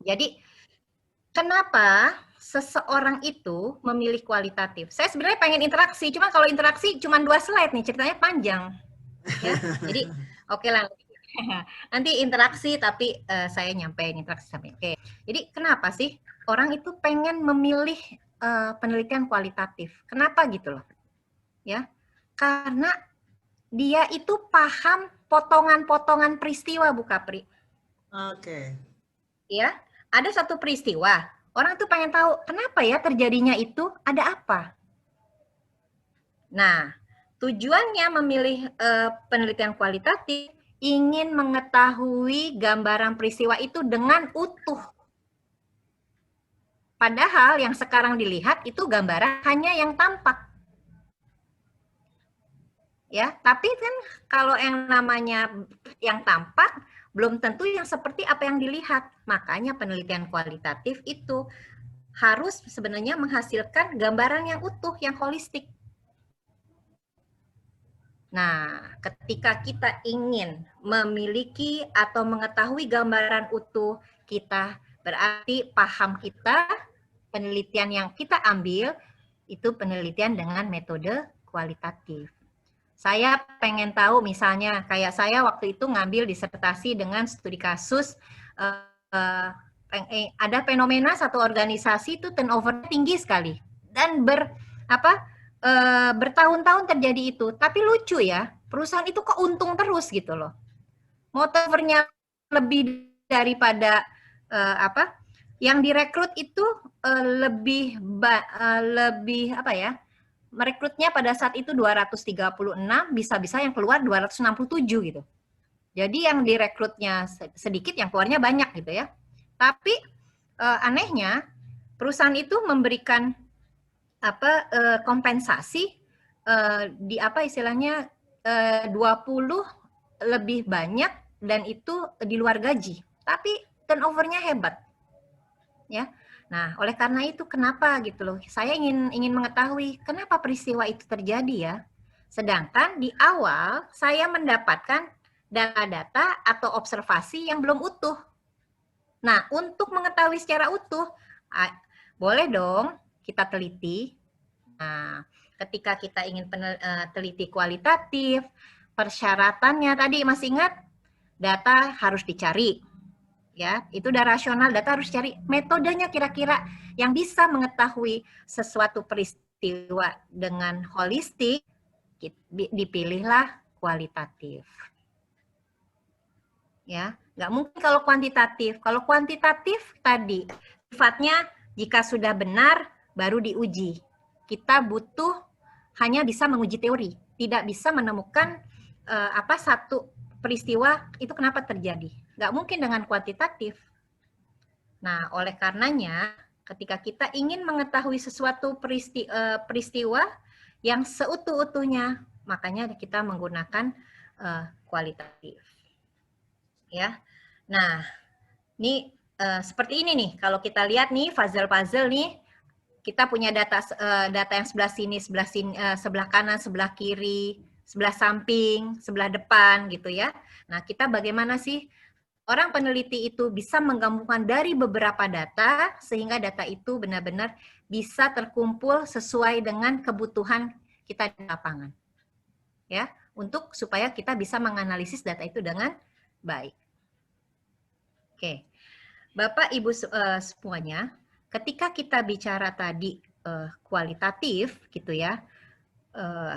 Speaker 2: Jadi kenapa seseorang itu memilih kualitatif? Saya sebenarnya pengen interaksi, cuma kalau interaksi cuma 2 slide nih, ceritanya panjang. Ya. Jadi oke lah. Nanti interaksi tapi saya nyampein interaksi sampai. Oke. Jadi kenapa sih orang itu pengen memilih penelitian kualitatif? Kenapa gitu loh? Ya. Karena dia itu paham potongan-potongan peristiwa, Bu Kapri.
Speaker 1: Oke.
Speaker 2: Ya, ada satu peristiwa. Orang tuh pengen tahu kenapa ya terjadinya itu, ada apa. Nah, tujuannya memilih penelitian kualitatif ingin mengetahui gambaran peristiwa itu dengan utuh. Padahal yang sekarang dilihat itu gambaran hanya yang tampak. Ya, tapi kan kalau yang namanya yang tampak belum tentu yang seperti apa yang dilihat. Makanya penelitian kualitatif itu harus sebenarnya menghasilkan gambaran yang utuh, yang holistik. Nah, ketika kita ingin memiliki atau mengetahui gambaran utuh kita, berarti paham kita, penelitian yang kita ambil, itu penelitian dengan metode kualitatif. Saya pengen tahu misalnya, kayak saya waktu itu ngambil disertasi dengan studi kasus, ada fenomena satu organisasi itu turnover tinggi sekali. Dan bertahun-tahun terjadi itu, tapi lucu ya, perusahaan itu kok untung terus gitu loh. Motornya lebih daripada yang direkrut itu lebih merekrutnya pada saat itu 236, bisa-bisa yang keluar 267 gitu. Jadi yang direkrutnya sedikit, yang keluarnya banyak gitu ya. Tapi anehnya perusahaan itu memberikan kompensasi di 20 lebih banyak dan itu di luar gaji, tapi turnovernya hebat. Ya. Nah, oleh karena itu kenapa gitu loh? Saya ingin mengetahui kenapa peristiwa itu terjadi ya. Sedangkan di awal saya mendapatkan data-data atau observasi yang belum utuh. Nah, untuk mengetahui secara utuh, boleh dong kita teliti. Nah, ketika kita ingin teliti kualitatif, persyaratannya tadi masih ingat, data harus dicari. Ya, itu udah rasional, data harus cari metodenya kira-kira yang bisa mengetahui sesuatu peristiwa dengan holistik, dipilihlah kualitatif. Ya, nggak mungkin kalau kuantitatif. Kalau kuantitatif tadi sifatnya jika sudah benar baru diuji. Kita butuh hanya bisa menguji teori, tidak bisa menemukan satu peristiwa itu kenapa terjadi. Nggak mungkin dengan kuantitatif. Nah, oleh karenanya, ketika kita ingin mengetahui sesuatu peristiwa yang seutuh-utuhnya, makanya kita menggunakan kualitatif. Ya, nah, ini seperti ini nih. Kalau kita lihat nih puzzle nih, kita punya data yang sebelah sini, sebelah kanan, sebelah kiri, sebelah samping, sebelah depan gitu ya. Nah, kita bagaimana sih orang peneliti itu bisa menggabungkan dari beberapa data sehingga data itu benar-benar bisa terkumpul sesuai dengan kebutuhan kita di lapangan. Ya, untuk supaya kita bisa menganalisis data itu dengan baik. Oke. Bapak Ibu semuanya, ketika kita bicara tadi kualitatif gitu ya,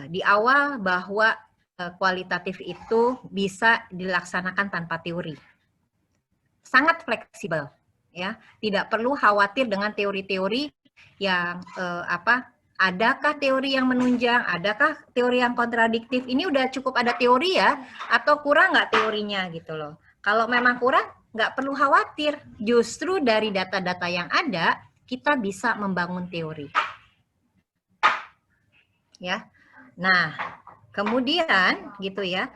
Speaker 2: di awal bahwa kualitatif itu bisa dilaksanakan tanpa teori. Sangat fleksibel ya, tidak perlu khawatir dengan teori-teori yang adakah teori yang menunjang, adakah teori yang kontradiktif. Ini udah cukup ada teori ya, atau kurang nggak teorinya gitu loh. Kalau memang kurang, nggak perlu khawatir. Justru dari data-data yang ada, kita bisa membangun teori. Ya. Nah, kemudian gitu ya,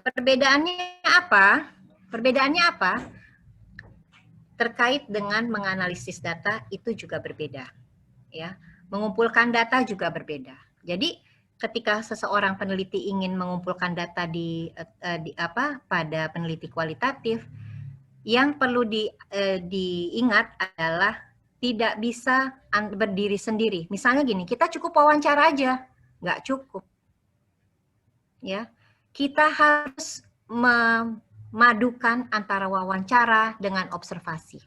Speaker 2: perbedaannya apa? Perbedaannya apa? Terkait dengan menganalisis data itu juga berbeda. Ya, mengumpulkan data juga berbeda. Jadi ketika seseorang peneliti ingin mengumpulkan data pada peneliti kualitatif, yang perlu diingat adalah tidak bisa berdiri sendiri. Misalnya gini, kita cukup wawancara aja, nggak cukup. Ya, kita harus memadukan antara wawancara dengan observasi.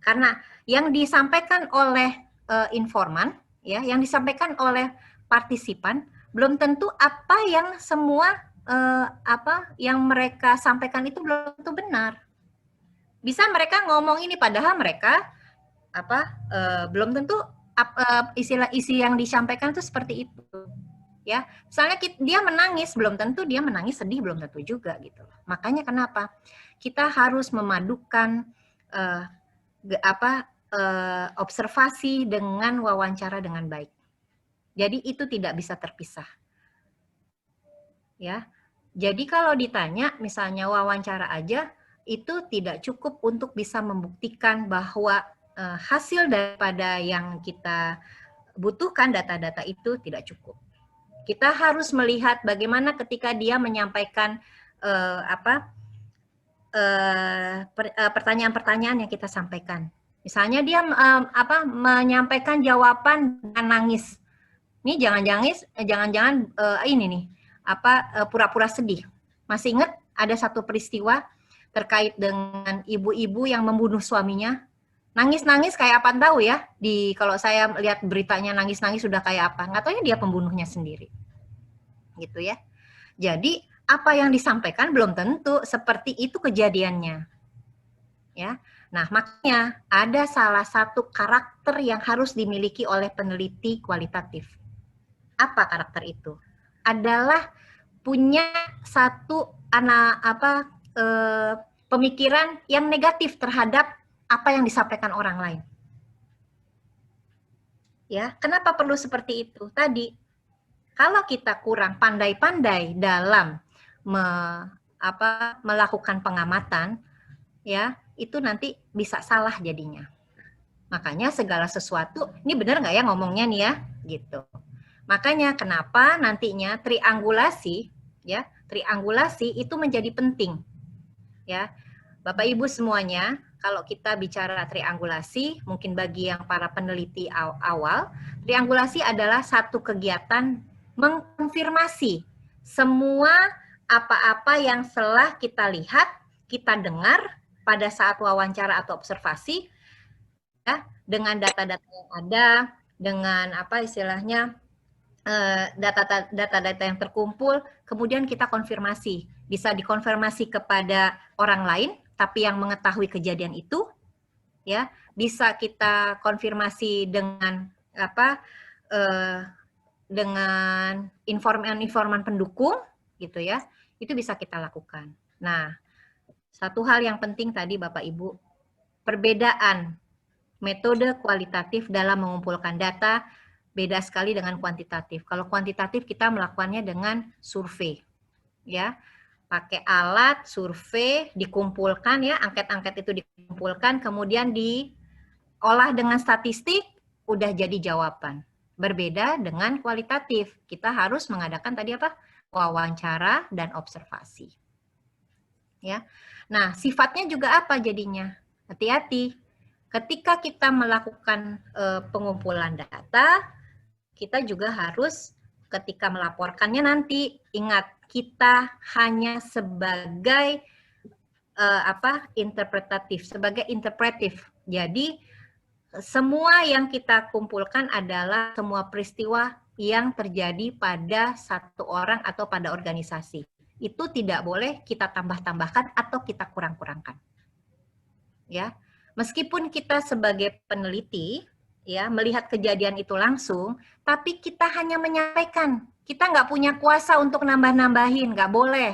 Speaker 2: Karena yang disampaikan oleh informan, ya, yang disampaikan oleh partisipan belum tentu apa yang semua yang mereka sampaikan itu belum tentu benar. Bisa mereka ngomong ini padahal mereka belum tentu isi yang disampaikan itu seperti itu. Ya, misalnya dia menangis, belum tentu dia menangis sedih, belum tentu juga gitu. Makanya kenapa kita harus memadukan observasi dengan wawancara dengan baik. Jadi itu tidak bisa terpisah. Ya. Jadi kalau ditanya misalnya wawancara aja itu tidak cukup untuk bisa membuktikan bahwa hasil daripada yang kita butuhkan data-data itu tidak cukup. Kita harus melihat bagaimana ketika dia menyampaikan pertanyaan-pertanyaan yang kita sampaikan. Misalnya dia menyampaikan jawaban dengan nangis. Ini jangan-jangan ini nih pura-pura sedih. Masih ingat ada satu peristiwa terkait dengan ibu-ibu yang membunuh suaminya. Nangis-nangis kayak apa tahu ya. Kalau saya lihat beritanya nangis-nangis sudah kayak apa. Nggak tahu ya dia pembunuhnya sendiri. Gitu ya. Jadi apa yang disampaikan belum tentu seperti itu kejadiannya. Ya. Nah, makanya ada salah satu karakter yang harus dimiliki oleh peneliti kualitatif. Apa karakter itu? Adalah punya satu pemikiran yang negatif terhadap apa yang disampaikan orang lain. Ya, kenapa perlu seperti itu? Tadi, kalau kita kurang pandai-pandai dalam melakukan pengamatan, ya itu nanti bisa salah jadinya. Makanya segala sesuatu, ini benar nggak ya ngomongnya nih ya, gitu. Makanya kenapa nantinya triangulasi, ya triangulasi itu menjadi penting, ya Bapak Ibu semuanya. Kalau kita bicara triangulasi, mungkin bagi yang para peneliti awal, triangulasi adalah satu kegiatan mengkonfirmasi semua apa-apa yang telah kita lihat, kita dengar pada saat wawancara atau observasi, ya, dengan data-data yang ada, dengan istilahnya data-data yang terkumpul, kemudian kita konfirmasi. Bisa dikonfirmasi kepada orang lain, tapi yang mengetahui kejadian itu, ya bisa kita konfirmasi dengan dengan informan pendukung, gitu ya. Itu bisa kita lakukan. Nah, satu hal yang penting tadi Bapak Ibu, perbedaan metode kualitatif dalam mengumpulkan data beda sekali dengan kuantitatif. Kalau kuantitatif kita melakukannya dengan survei, ya, pakai alat survei, dikumpulkan ya, angket-angket itu dikumpulkan, kemudian diolah dengan statistik, udah jadi jawaban. Berbeda dengan kualitatif, kita harus mengadakan tadi wawancara dan observasi. Ya, nah sifatnya juga apa jadinya? Hati-hati. Ketika kita melakukan pengumpulan data, kita juga harus ketika melaporkannya nanti ingat kita hanya sebagai interpretif. Jadi semua yang kita kumpulkan adalah semua peristiwa yang terjadi pada satu orang atau pada organisasi. Itu tidak boleh kita tambah-tambahkan atau kita kurang-kurangkan. Ya, meskipun kita sebagai peneliti ya melihat kejadian itu langsung, tapi kita hanya menyampaikan. Kita nggak punya kuasa untuk nambah-nambahin, nggak boleh.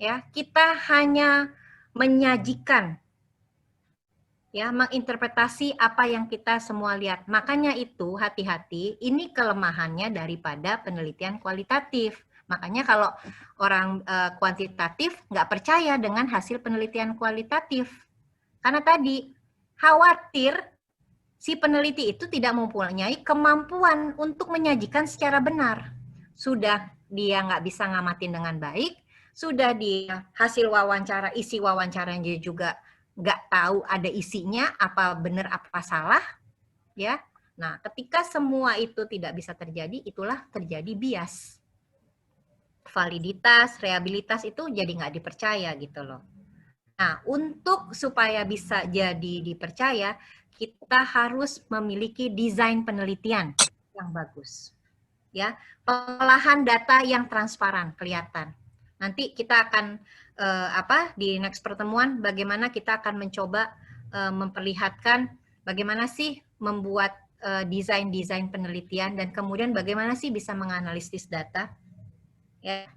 Speaker 2: Ya, kita hanya menyajikan, ya, menginterpretasi apa yang kita semua lihat. Makanya itu hati-hati, ini kelemahannya daripada penelitian kualitatif. Makanya kalau orang kuantitatif nggak percaya dengan hasil penelitian kualitatif. Karena tadi khawatir si peneliti itu tidak mempunyai kemampuan untuk menyajikan secara benar. Sudah dia nggak bisa ngamatin dengan baik, sudah dia hasil wawancara, isi wawancaranya juga nggak tahu ada isinya, apa benar apa salah, ya. Nah, ketika semua itu tidak bisa terjadi, itulah terjadi bias. Validitas, reliabilitas itu jadi nggak dipercaya gitu loh. Nah, untuk supaya bisa jadi dipercaya, kita harus memiliki desain penelitian yang bagus. Ya, pengolahan data yang transparan, kelihatan. Nanti kita akan di next pertemuan bagaimana kita akan mencoba memperlihatkan bagaimana sih membuat desain-desain penelitian dan kemudian bagaimana sih bisa menganalisis data. Ya.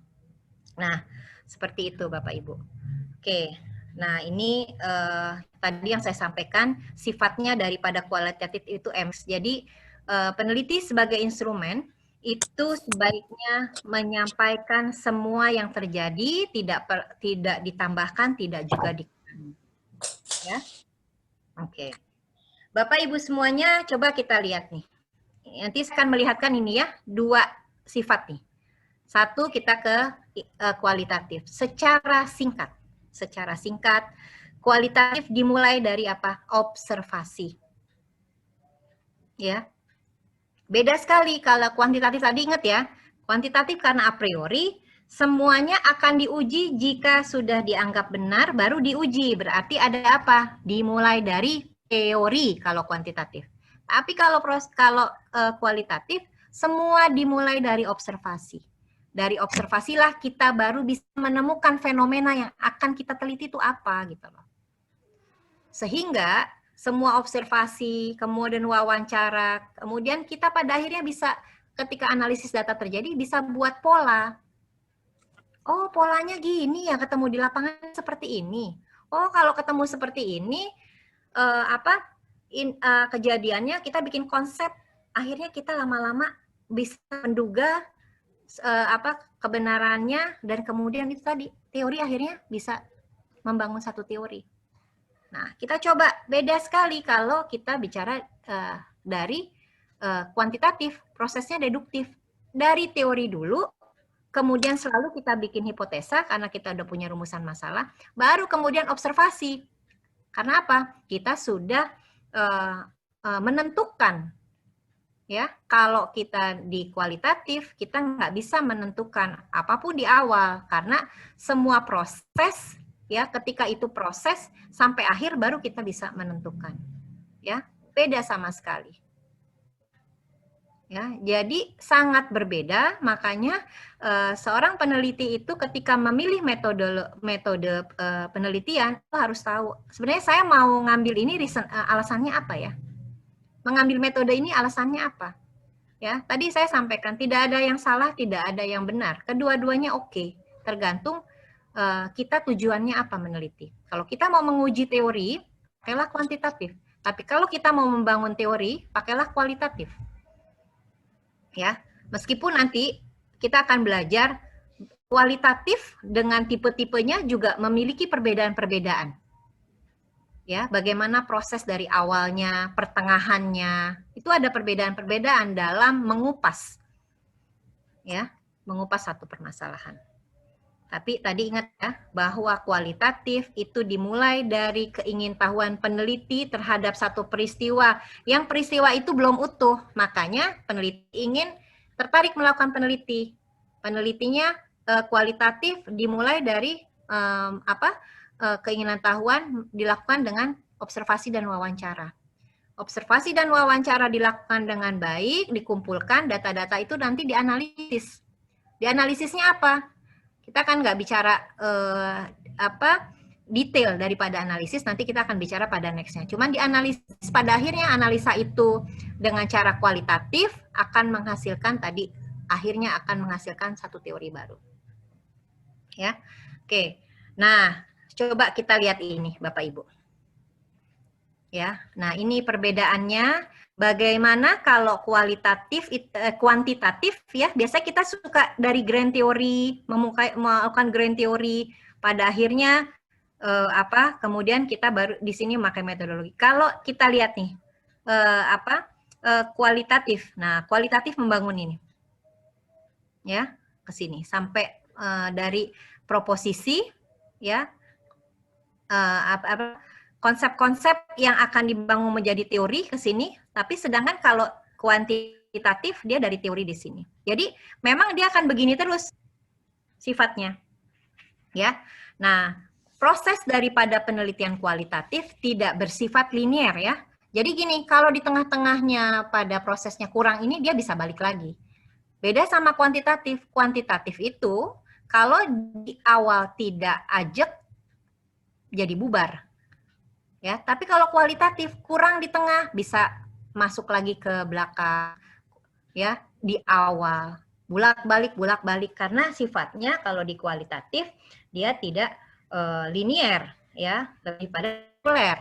Speaker 2: Nah, seperti itu Bapak Ibu. Oke. Nah, ini tadi yang saya sampaikan sifatnya daripada kualitatif itu MS. Jadi peneliti sebagai instrumen itu sebaiknya menyampaikan semua yang terjadi, tidak ditambahkan, tidak juga dikurangi. Ya. Oke. Bapak Ibu semuanya coba kita lihat nih. Nanti saya akan melihatkan ini ya, dua sifat nih. Satu kita ke kualitatif secara singkat. Secara singkat, kualitatif dimulai dari apa? Observasi. Ya. Beda sekali kalau kuantitatif tadi ingat ya. Kuantitatif karena a priori semuanya akan diuji jika sudah dianggap benar baru diuji. Berarti ada apa? Dimulai dari teori kalau kuantitatif. Tapi kalau kualitatif semua dimulai dari observasi. Dari observasilah kita baru bisa menemukan fenomena yang akan kita teliti itu apa gitu loh. Sehingga semua observasi, kemudian wawancara, kemudian kita pada akhirnya bisa ketika analisis data terjadi bisa buat pola. Oh, polanya gini ya, ketemu di lapangan seperti ini. Oh, kalau ketemu seperti ini kejadiannya kita bikin konsep, akhirnya kita lama-lama bisa menduga kebenarannya, dan kemudian itu tadi teori akhirnya bisa membangun satu teori. Nah, kita coba beda sekali kalau kita bicara dari kuantitatif, prosesnya deduktif. Dari teori dulu, kemudian selalu kita bikin hipotesa karena kita udah punya rumusan masalah, baru kemudian observasi. Karena apa? Kita sudah menentukan, ya, kalau kita di kualitatif, kita nggak bisa menentukan apapun di awal, karena semua proses, ya, ketika itu proses sampai akhir baru kita bisa menentukan, ya, beda sama sekali. Ya, jadi sangat berbeda, makanya seorang peneliti itu ketika memilih metode penelitian harus tahu sebenarnya saya mau ngambil ini alasannya apa ya, mengambil metode ini alasannya apa. Ya, tadi saya sampaikan tidak ada yang salah, tidak ada yang benar, kedua-duanya oke, tergantung kita tujuannya apa meneliti. Kalau kita mau menguji teori, pakailah kuantitatif, tapi kalau kita mau membangun teori, pakailah kualitatif. Ya, meskipun nanti kita akan belajar kualitatif dengan tipe-tipenya juga memiliki perbedaan-perbedaan. Ya, bagaimana proses dari awalnya, pertengahannya, itu ada perbedaan-perbedaan dalam mengupas. Ya, mengupas satu permasalahan. Tapi tadi ingat ya, bahwa kualitatif itu dimulai dari keingintahuan peneliti terhadap satu peristiwa. Yang peristiwa itu belum utuh, makanya peneliti ingin tertarik melakukan peneliti. Penelitinya kualitatif dimulai dari keinginan tahuan dilakukan dengan observasi dan wawancara. Observasi dan wawancara dilakukan dengan baik, dikumpulkan data-data itu nanti dianalisis. Dianalisisnya apa? Kita kan nggak bicara detail daripada analisis, nanti kita akan bicara pada next-nya. Cuman dianalisis pada akhirnya analisa itu dengan cara kualitatif akan menghasilkan akhirnya akan menghasilkan satu teori baru. Ya, oke. Nah, coba kita lihat ini, Bapak Ibu. Ya, nah ini perbedaannya. Bagaimana kalau kuantitatif ya, biasa kita suka dari grand teori, melakukan grand teori, pada akhirnya kemudian kita baru di sini memakai metodologi. Kalau kita lihat nih kualitatif. Nah, kualitatif membangun ini. Ya, ke sini sampai dari proposisi ya. Konsep-konsep yang akan dibangun menjadi teori ke sini, tapi sedangkan kalau kuantitatif dia dari teori di sini. Jadi memang dia akan begini terus sifatnya. Ya. Nah, proses daripada penelitian kualitatif tidak bersifat linier ya. Jadi gini, kalau di tengah-tengahnya pada prosesnya kurang ini dia bisa balik lagi. Beda sama kuantitatif. Kuantitatif itu kalau di awal tidak ajak jadi bubar. Ya, tapi kalau kualitatif kurang di tengah bisa masuk lagi ke belakang, ya di awal bolak-balik karena sifatnya kalau di kualitatif dia tidak linier, ya lebih pada sirkuler.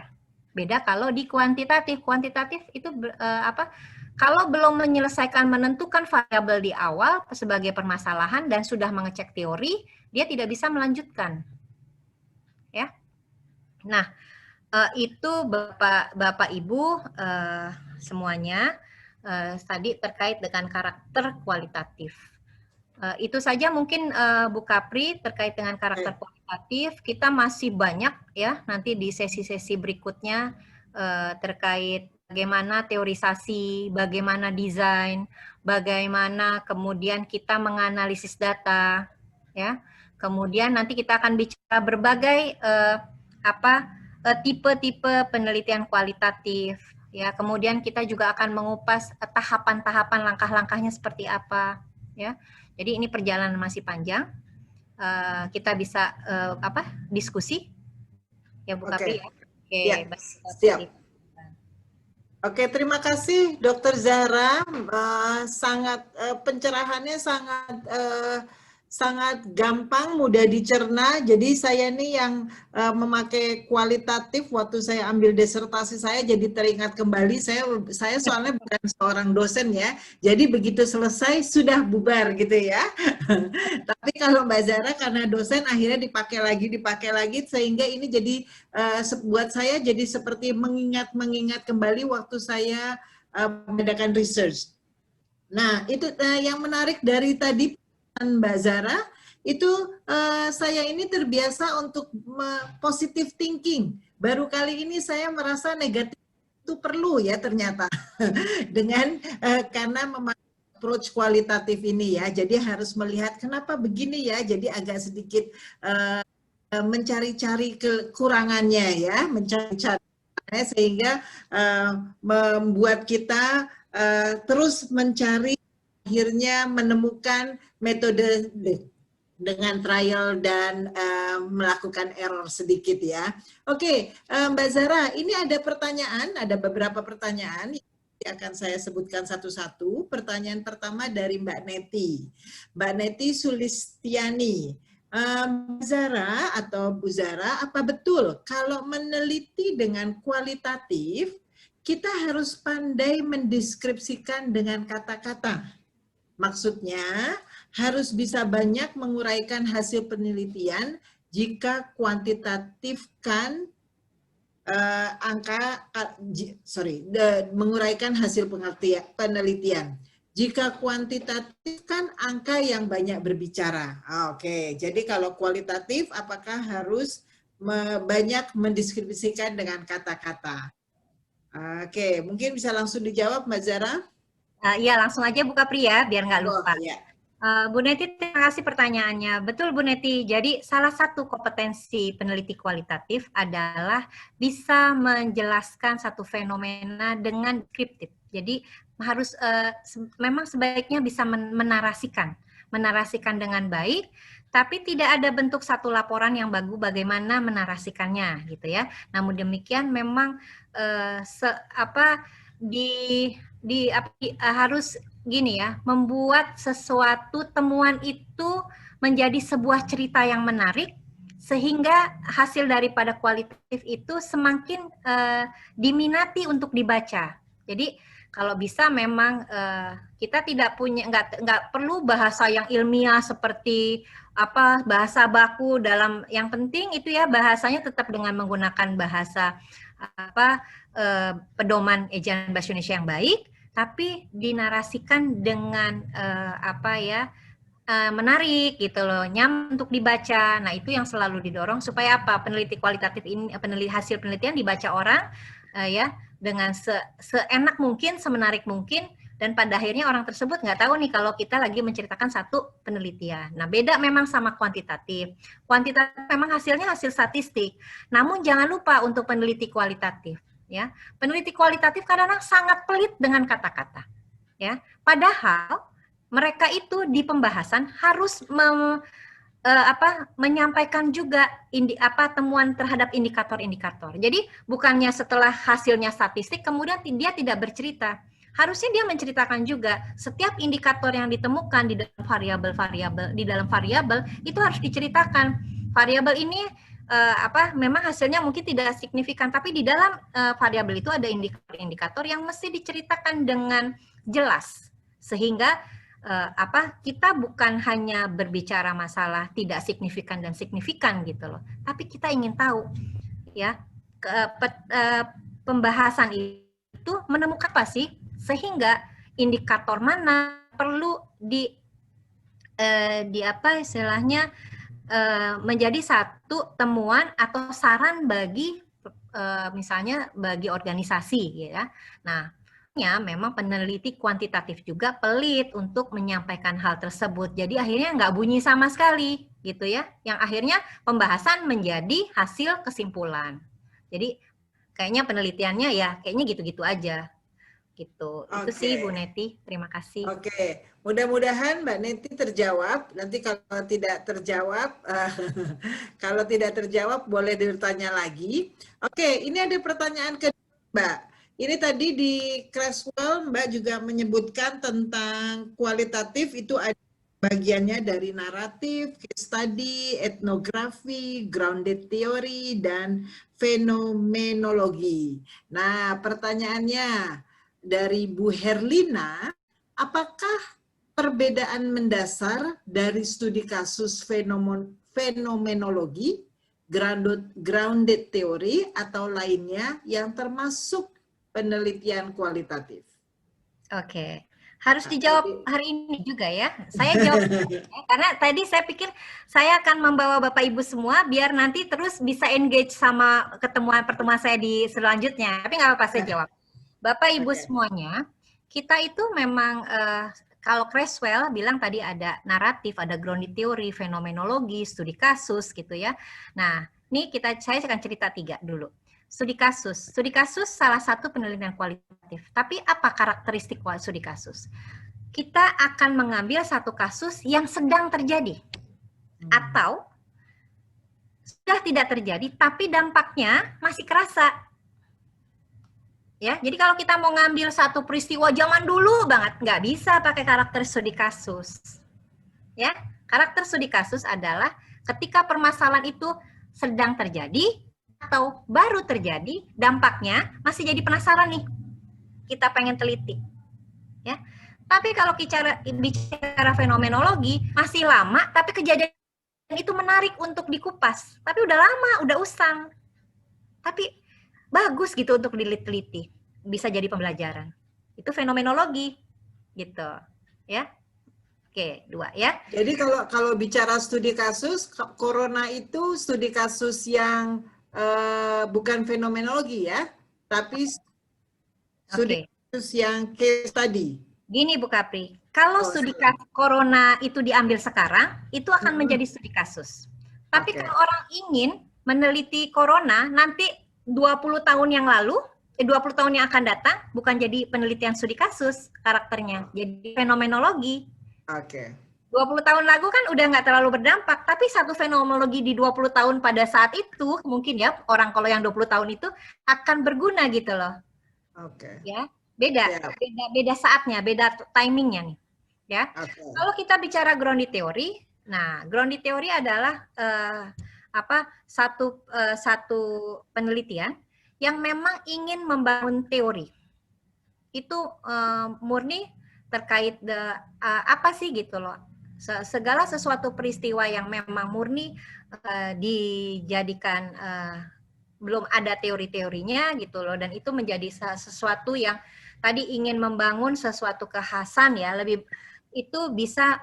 Speaker 2: Beda kalau di kuantitatif itu kalau belum menyelesaikan menentukan variabel di awal sebagai permasalahan dan sudah mengecek teori, dia tidak bisa melanjutkan, ya. Nah. Itu Bapak Ibu semuanya tadi terkait dengan karakter kualitatif. Itu saja mungkin Bu Kapri terkait dengan karakter kualitatif. Kita masih banyak ya nanti di sesi-sesi berikutnya terkait bagaimana teorisasi, bagaimana desain, bagaimana kemudian kita menganalisis data, ya. Kemudian nanti kita akan bicara berbagai tipe-tipe penelitian kualitatif, ya. Kemudian kita juga akan mengupas tahapan-tahapan langkah-langkahnya seperti apa, ya. Jadi ini perjalanan masih panjang. Kita bisa diskusi, ya Bu Kapri. Oke,
Speaker 1: ya, siap. Oke, terima kasih Dr. Zahra. Sangat pencerahannya sangat gampang, mudah dicerna. Jadi saya nih yang memakai kualitatif waktu saya ambil disertasi saya jadi teringat kembali. Saya soalnya bukan seorang dosen ya. Jadi begitu selesai sudah bubar gitu ya. Tapi kalau Mbak Zara karena dosen akhirnya dipakai lagi sehingga ini jadi buat saya jadi seperti mengingat kembali waktu saya mengadakan research. Nah, itu yang menarik dari tadi Mbak Zara, itu saya ini terbiasa untuk positive thinking. Baru kali ini saya merasa negatif itu perlu ya ternyata. Dengan karena memakai approach kualitatif ini ya, jadi harus melihat kenapa begini ya, jadi agak sedikit mencari-cari kekurangannya ya, mencari-cari sehingga membuat kita terus mencari, akhirnya menemukan metode dengan trial dan melakukan error sedikit ya. Oke, Mbak Zara, ini ada pertanyaan, ada beberapa pertanyaan yang akan saya sebutkan satu-satu. Pertanyaan pertama dari Mbak Neti. Mbak Neti Sulistiani. Mbak Zara atau Bu Zara, apa betul kalau meneliti dengan kualitatif, kita harus pandai mendeskripsikan dengan kata-kata? Maksudnya, harus bisa banyak menguraikan hasil penelitian jika kuantitatifkan menguraikan hasil penelitian. Jika kuantitatif kan angka yang banyak berbicara. Oke, jadi kalau kualitatif apakah harus banyak mendeskripsikan dengan kata-kata? Oke, mungkin bisa langsung dijawab Mbak Zara?
Speaker 2: Iya, langsung aja Bu Kapri ya, biar nggak lupa.
Speaker 1: Ya.
Speaker 2: Bu Neti, terima kasih pertanyaannya. Betul Bu Neti, jadi salah satu kompetensi peneliti kualitatif adalah bisa menjelaskan satu fenomena dengan deskriptif. Jadi harus memang sebaiknya bisa menarasikan dengan baik, tapi tidak ada bentuk satu laporan yang bagus bagaimana menarasikannya gitu ya. Namun demikian memang harus gini ya, membuat sesuatu temuan itu menjadi sebuah cerita yang menarik sehingga hasil daripada kualitatif itu semakin diminati untuk dibaca. Jadi kalau bisa memang kita tidak punya nggak perlu bahasa yang ilmiah seperti bahasa baku dalam, yang penting itu ya bahasanya tetap dengan menggunakan bahasa pedoman ejaan bahasa Indonesia yang baik, tapi dinarasikan dengan menarik gitu loh, nyaman untuk dibaca. Nah, itu yang selalu didorong supaya peneliti kualitatif ini, hasil penelitian dibaca orang ya dengan seenak mungkin, semenarik mungkin, dan pada akhirnya orang tersebut nggak tahu nih kalau kita lagi menceritakan satu penelitian. Nah, beda memang sama kuantitatif. Kuantitatif memang hasilnya hasil statistik. Namun jangan lupa untuk peneliti kualitatif, ya. Peneliti kualitatif kadang-kadang sangat pelit dengan kata-kata, ya. Padahal mereka itu di pembahasan harus menyampaikan juga temuan terhadap indikator-indikator. Jadi bukannya setelah hasilnya statistik kemudian dia tidak bercerita. Harusnya dia menceritakan juga setiap indikator yang ditemukan di dalam variabel itu harus diceritakan. Variabel ini memang hasilnya mungkin tidak signifikan, tapi di dalam variabel itu ada indikator-indikator yang mesti diceritakan dengan jelas sehingga kita bukan hanya berbicara masalah tidak signifikan dan signifikan gitu loh, tapi kita ingin tahu ya pembahasan itu menemukan apa sih, sehingga indikator mana perlu menjadi satu temuan atau saran bagi misalnya bagi organisasi ya. Nah, memang peneliti kuantitatif juga pelit untuk menyampaikan hal tersebut. Jadi akhirnya nggak bunyi sama sekali gitu ya. Yang akhirnya pembahasan menjadi hasil kesimpulan. Jadi kayaknya penelitiannya ya kayaknya gitu-gitu aja. Gitu. Itu sih Bu Neti. Terima kasih.
Speaker 1: Oke. Mudah-mudahan Mbak Neti terjawab. Nanti kalau tidak terjawab boleh ditanya lagi. Oke, ini ada pertanyaan kedua, Mbak. Ini tadi di Creswell Mbak juga menyebutkan tentang kualitatif itu ada bagiannya dari naratif, case study, etnografi, grounded theory, dan fenomenologi. Nah, pertanyaannya dari Bu Herlina, apakah perbedaan mendasar dari studi kasus fenomenologi, grounded theory, atau lainnya yang termasuk penelitian kualitatif?
Speaker 2: Oke. Harus dijawab hari ini juga ya. Saya jawab karena tadi saya pikir saya akan membawa Bapak Ibu semua biar nanti terus bisa engage sama pertemuan saya di selanjutnya. Tapi nggak apa-apa, saya jawab. Bapak Ibu semuanya, kita itu memang kalau Creswell bilang tadi ada naratif, ada grounded theory, fenomenologi, studi kasus gitu ya. Nah, ini saya akan cerita 3 dulu. Studi kasus salah satu penelitian kualitatif. Tapi apa karakteristik studi kasus? Kita akan mengambil satu kasus yang sedang terjadi atau sudah tidak terjadi, tapi dampaknya masih kerasa. Ya, jadi kalau kita mau ngambil satu peristiwa zaman dulu banget, nggak bisa pakai karakter studi kasus. Ya, karakter studi kasus adalah ketika permasalahan itu sedang terjadi atau baru terjadi, dampaknya masih jadi penasaran nih. Kita pengen teliti. Ya. Tapi kalau bicara fenomenologi, masih lama, tapi kejadian itu menarik untuk dikupas. Tapi udah lama, udah usang. Tapi bagus gitu untuk diteliti. Bisa jadi pembelajaran. Itu fenomenologi. Gitu. Ya. Oke, 2 ya.
Speaker 1: Jadi kalau bicara studi kasus, corona itu studi kasus yang bukan fenomenologi ya, tapi studi kasus yang case study.
Speaker 2: Gini Bu Kapri, kalau studi kasus corona itu diambil sekarang, itu akan menjadi studi kasus. Tapi kalau orang ingin meneliti corona, nanti 20 tahun yang lalu, 20 tahun yang akan datang, bukan jadi penelitian studi kasus karakternya, jadi fenomenologi. 20 tahun lalu kan udah nggak terlalu berdampak, tapi satu fenomenologi di 20 tahun pada saat itu, mungkin ya, orang kalau yang 20 tahun itu akan berguna gitu loh. Ya, beda saatnya, beda timingnya nih. Ya, kalau kita bicara grounded theory, nah grounded theory adalah satu penelitian yang memang ingin membangun teori. Itu murni terkait apa sih gitu loh. Segala sesuatu peristiwa yang memang murni dijadikan belum ada teori-teorinya gitu loh, dan itu menjadi sesuatu yang tadi ingin membangun sesuatu kekhasan ya, lebih itu bisa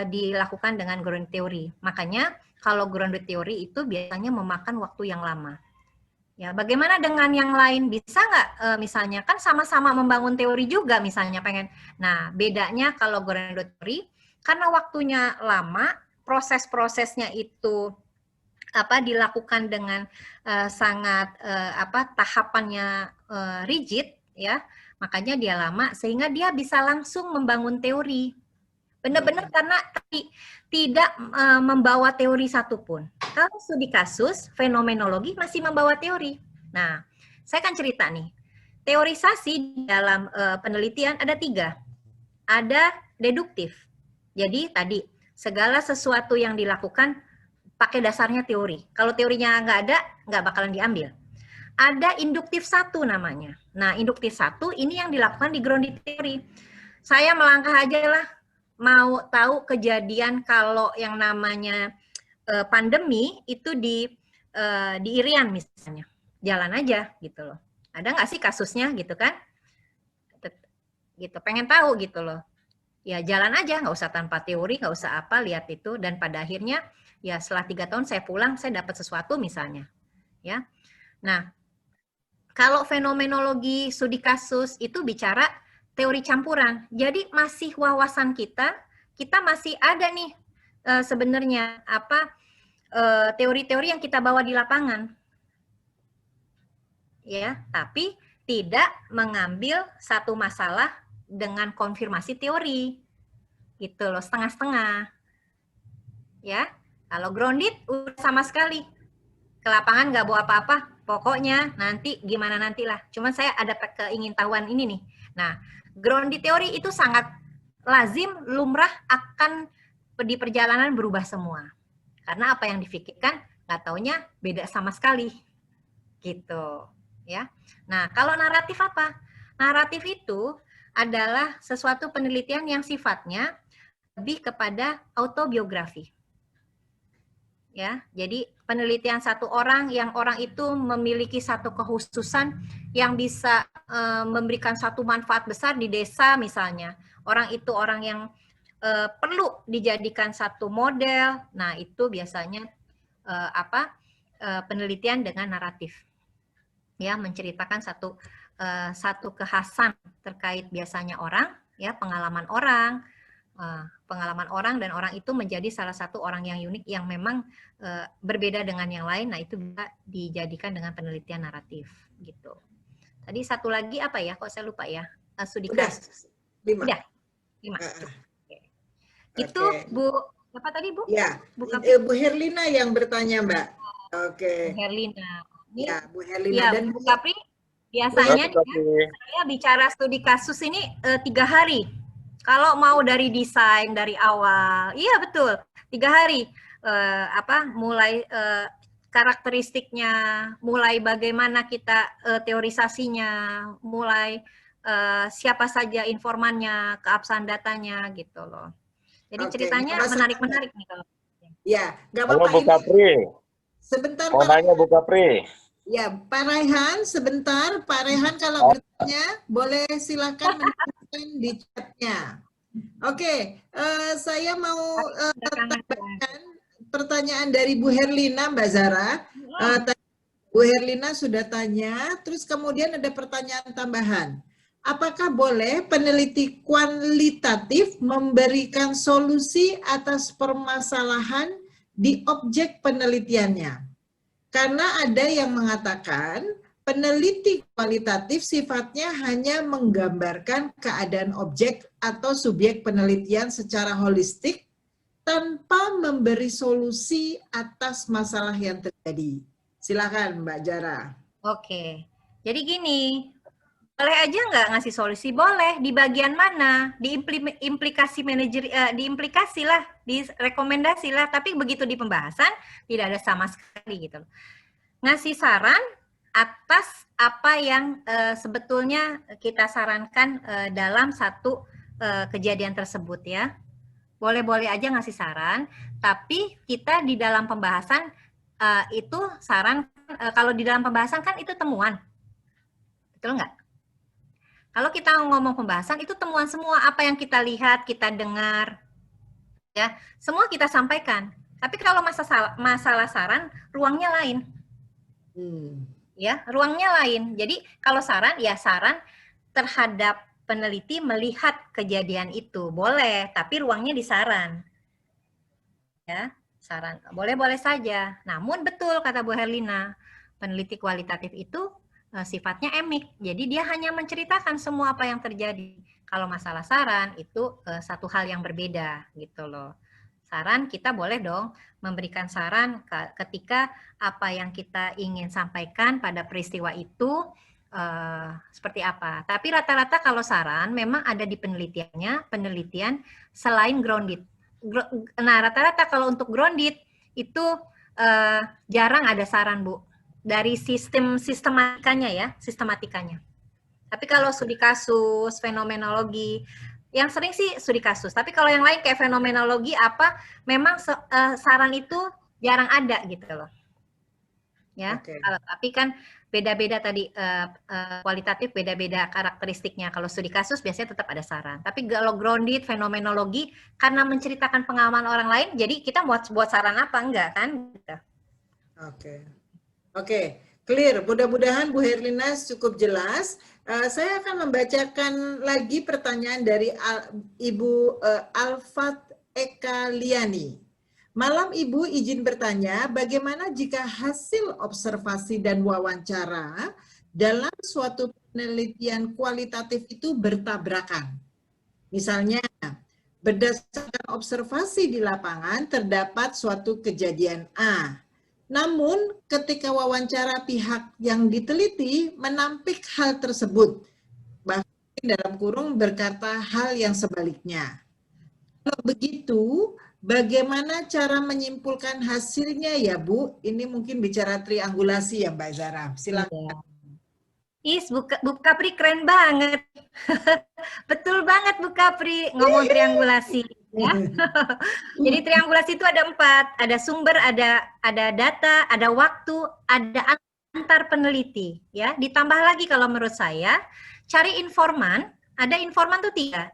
Speaker 2: dilakukan dengan grounded theory. Makanya kalau grounded theory itu biasanya memakan waktu yang lama. Ya, bagaimana dengan yang lain? Bisa nggak misalnya kan sama-sama membangun teori juga misalnya pengen. Nah, bedanya kalau grounded theory karena waktunya lama, proses-prosesnya itu dilakukan dengan sangat tahapannya rigid ya, makanya dia lama sehingga dia bisa langsung membangun teori. Benar-benar karena tidak membawa teori satupun. Kalau studi kasus, fenomenologi masih membawa teori. Nah, saya akan cerita nih. Teorisasi dalam penelitian ada 3. Ada deduktif. Jadi tadi, segala sesuatu yang dilakukan pakai dasarnya teori. Kalau teorinya nggak ada, nggak bakalan diambil. Ada induktif 1 namanya. Nah, induktif 1 ini yang dilakukan di grounded theory. Saya melangkah aja lah, mau tahu kejadian kalau yang namanya pandemi itu di Irian misalnya. Jalan aja gitu loh. Ada nggak sih kasusnya gitu kan? Gitu, pengen tahu gitu loh. Ya jalan aja, nggak usah tanpa teori, nggak usah apa, lihat itu, dan pada akhirnya ya setelah 3 tahun saya pulang, saya dapat sesuatu misalnya. Ya, nah kalau fenomenologi studi kasus itu bicara teori campuran, jadi masih wawasan kita masih ada nih sebenarnya teori-teori yang kita bawa di lapangan, ya, tapi tidak mengambil satu masalah dengan konfirmasi teori, gitu loh, setengah-setengah. Ya, kalau grounded udah sama sekali ke lapangan nggak bawa apa-apa, pokoknya nanti gimana nantilah. Cuman saya ada keingintahuan ini nih. Nah, grounded teori itu sangat lazim, lumrah akan di perjalanan berubah semua. Karena apa yang difikirkan nggak taunya beda sama sekali. Gitu. Ya. Nah, kalau naratif apa? Naratif itu adalah sesuatu penelitian yang sifatnya lebih kepada autobiografi. Ya, jadi penelitian satu orang yang orang itu memiliki satu kekhususan yang bisa memberikan satu manfaat besar di desa misalnya. Orang itu orang yang perlu dijadikan satu model. Nah, itu biasanya penelitian dengan naratif. Ya, menceritakan satu kekhasan terkait biasanya orang, ya, pengalaman orang dan orang itu menjadi salah satu orang yang unik yang memang berbeda dengan yang lain. Nah, itu bisa dijadikan dengan penelitian naratif gitu. Tadi satu lagi apa ya? Kok saya lupa ya? Studi kasus.
Speaker 1: 5.
Speaker 2: Udah. 5. Itu Bu apa tadi Bu?
Speaker 1: Ya, Bu Herlina yang bertanya, Mbak. Oke.
Speaker 2: Bu Herlina. Ini,
Speaker 1: ya, Bu Herlina dan
Speaker 2: Bu Kapri. Biasanya saya bicara studi kasus ini 3 hari. Kalau mau dari desain dari awal, iya betul, 3 hari. Mulai karakteristiknya, mulai bagaimana kita teorisasinya, mulai siapa saja informannya, keabsahan datanya, gitu loh. Jadi ceritanya menarik-menarik nih kalau.
Speaker 1: Ya, nggak apa-apa.
Speaker 6: Halo Bu Kapri.
Speaker 1: Sebentar,
Speaker 6: mau nanya Bu Kapri.
Speaker 1: Ya, Pak Raihan, sebentar. Pak Raihan kalau bertanya, boleh silakan menuliskan di chatnya. Oke, saya mau tambahkan pertanyaan dari Bu Herlina, Mbak Zara. Bu Herlina sudah tanya, terus kemudian ada pertanyaan tambahan. Apakah boleh peneliti kualitatif memberikan solusi atas permasalahan di objek penelitiannya? Karena ada yang mengatakan peneliti kualitatif sifatnya hanya menggambarkan keadaan objek atau subjek penelitian secara holistik tanpa memberi solusi atas masalah yang terjadi. Silakan Mbak Jara.
Speaker 2: Oke, jadi gini, boleh aja nggak ngasih solusi? Boleh. Di bagian mana? Di implikasi manajer, di implikasi lah, di rekomendasi lah. Tapi begitu di pembahasan tidak ada sama sekali gitu. Ngasih saran atas apa yang sebetulnya kita sarankan dalam satu kejadian tersebut ya. Boleh-boleh aja ngasih saran, tapi kita di dalam pembahasan itu saran, kalau di dalam pembahasan kan itu temuan. Betul nggak? Kalau kita ngomong pembahasan itu temuan semua, apa yang kita lihat, kita dengar, ya semua kita sampaikan. Tapi kalau masalah saran, ruangnya lain. Ya, ruangnya lain. Jadi kalau saran, ya saran terhadap peneliti melihat kejadian itu boleh, tapi ruangnya di saran. Ya, saran boleh-boleh saja. Namun betul kata Bu Herlina, peneliti kualitatif itu sifatnya emik. Jadi dia hanya menceritakan semua apa yang terjadi. Kalau masalah saran itu satu hal yang berbeda gitu loh. Saran kita boleh dong memberikan saran ketika apa yang kita ingin sampaikan pada peristiwa itu seperti apa. Tapi rata-rata kalau saran memang ada di penelitian selain grounded. Nah rata-rata kalau untuk grounded itu jarang ada saran Bu. Dari sistematikanya. Tapi kalau studi kasus, fenomenologi, yang sering sih studi kasus. Tapi kalau yang lain kayak fenomenologi memang saran itu jarang ada gitu loh. Ya, tapi kan beda-beda tadi kualitatif beda-beda karakteristiknya. Kalau studi kasus biasanya tetap ada saran. Tapi kalau grounded, fenomenologi karena menceritakan pengalaman orang lain, jadi kita buat saran apa enggak kan? Gitu.
Speaker 1: Oke, clear. Mudah-mudahan Bu Herlina cukup jelas. Saya akan membacakan lagi pertanyaan dari Ibu Alfat Eka Liani. Malam Ibu izin bertanya, bagaimana jika hasil observasi dan wawancara dalam suatu penelitian kualitatif itu bertabrakan? Misalnya, berdasarkan observasi di lapangan terdapat suatu kejadian A. Namun ketika wawancara pihak yang diteliti menampik hal tersebut, bahkan dalam kurung berkata hal yang sebaliknya. Kalau begitu, bagaimana cara menyimpulkan hasilnya ya Bu? Ini mungkin bicara triangulasi ya Mbak Zara. Silakan.
Speaker 2: Is, Bu Kapri keren banget. Betul banget Bu Kapri ngomong triangulasi. Ya. Jadi triangulasi itu ada 4, ada sumber, ada data, ada waktu, ada antar peneliti. Ya, ditambah lagi kalau menurut saya, cari informan. Ada informan tuh 3.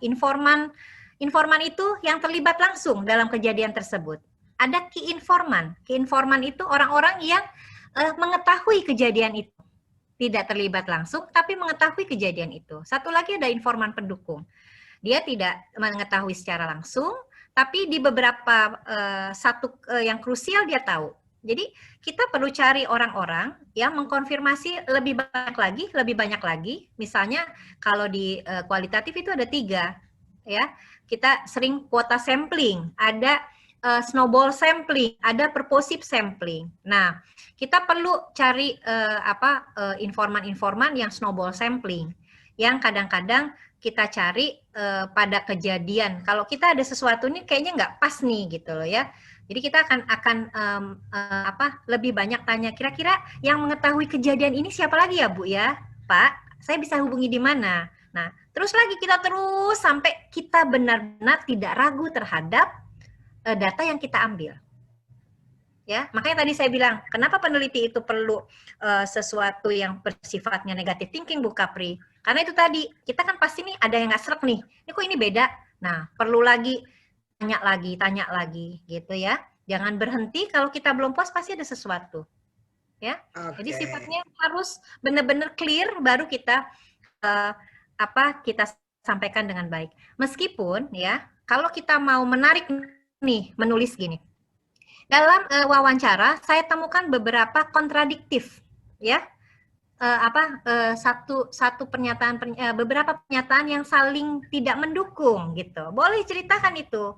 Speaker 2: Informan itu yang terlibat langsung dalam kejadian tersebut. Ada key informan. Key informan itu orang-orang yang mengetahui kejadian itu. Tidak terlibat langsung, tapi mengetahui kejadian itu. Satu lagi ada informan pendukung. Dia tidak mengetahui secara langsung, tapi di beberapa yang krusial dia tahu. Jadi kita perlu cari orang-orang yang mengkonfirmasi lebih banyak lagi. Misalnya kalau di kualitatif itu ada 3, ya. Kita sering kuota sampling, ada snowball sampling, ada purposive sampling. Nah, kita perlu cari informan-informan yang snowball sampling, yang kadang-kadang kita cari pada kejadian. Kalau kita ada sesuatu nih kayaknya nggak pas nih gitu loh ya. Jadi kita akan lebih banyak tanya, kira-kira yang mengetahui kejadian ini siapa lagi ya Bu ya? Pak, saya bisa hubungi di mana? Nah, terus lagi kita terus sampai kita benar-benar tidak ragu terhadap data yang kita ambil. Ya, makanya tadi saya bilang, kenapa peneliti itu perlu sesuatu yang bersifatnya negatif thinking, Bu Kapri? Karena itu tadi, kita kan pasti nih ada yang nggak srek nih. Ini kok ini beda? Nah, perlu lagi, tanya lagi, gitu ya. Jangan berhenti, kalau kita belum puas pasti ada sesuatu. Ya, Jadi sifatnya harus benar-benar clear, baru kita kita sampaikan dengan baik. Meskipun ya, kalau kita mau menarik nih, menulis gini. Dalam wawancara saya temukan beberapa kontradiktif, ya. Satu pernyataan beberapa pernyataan yang saling tidak mendukung gitu. Boleh ceritakan itu.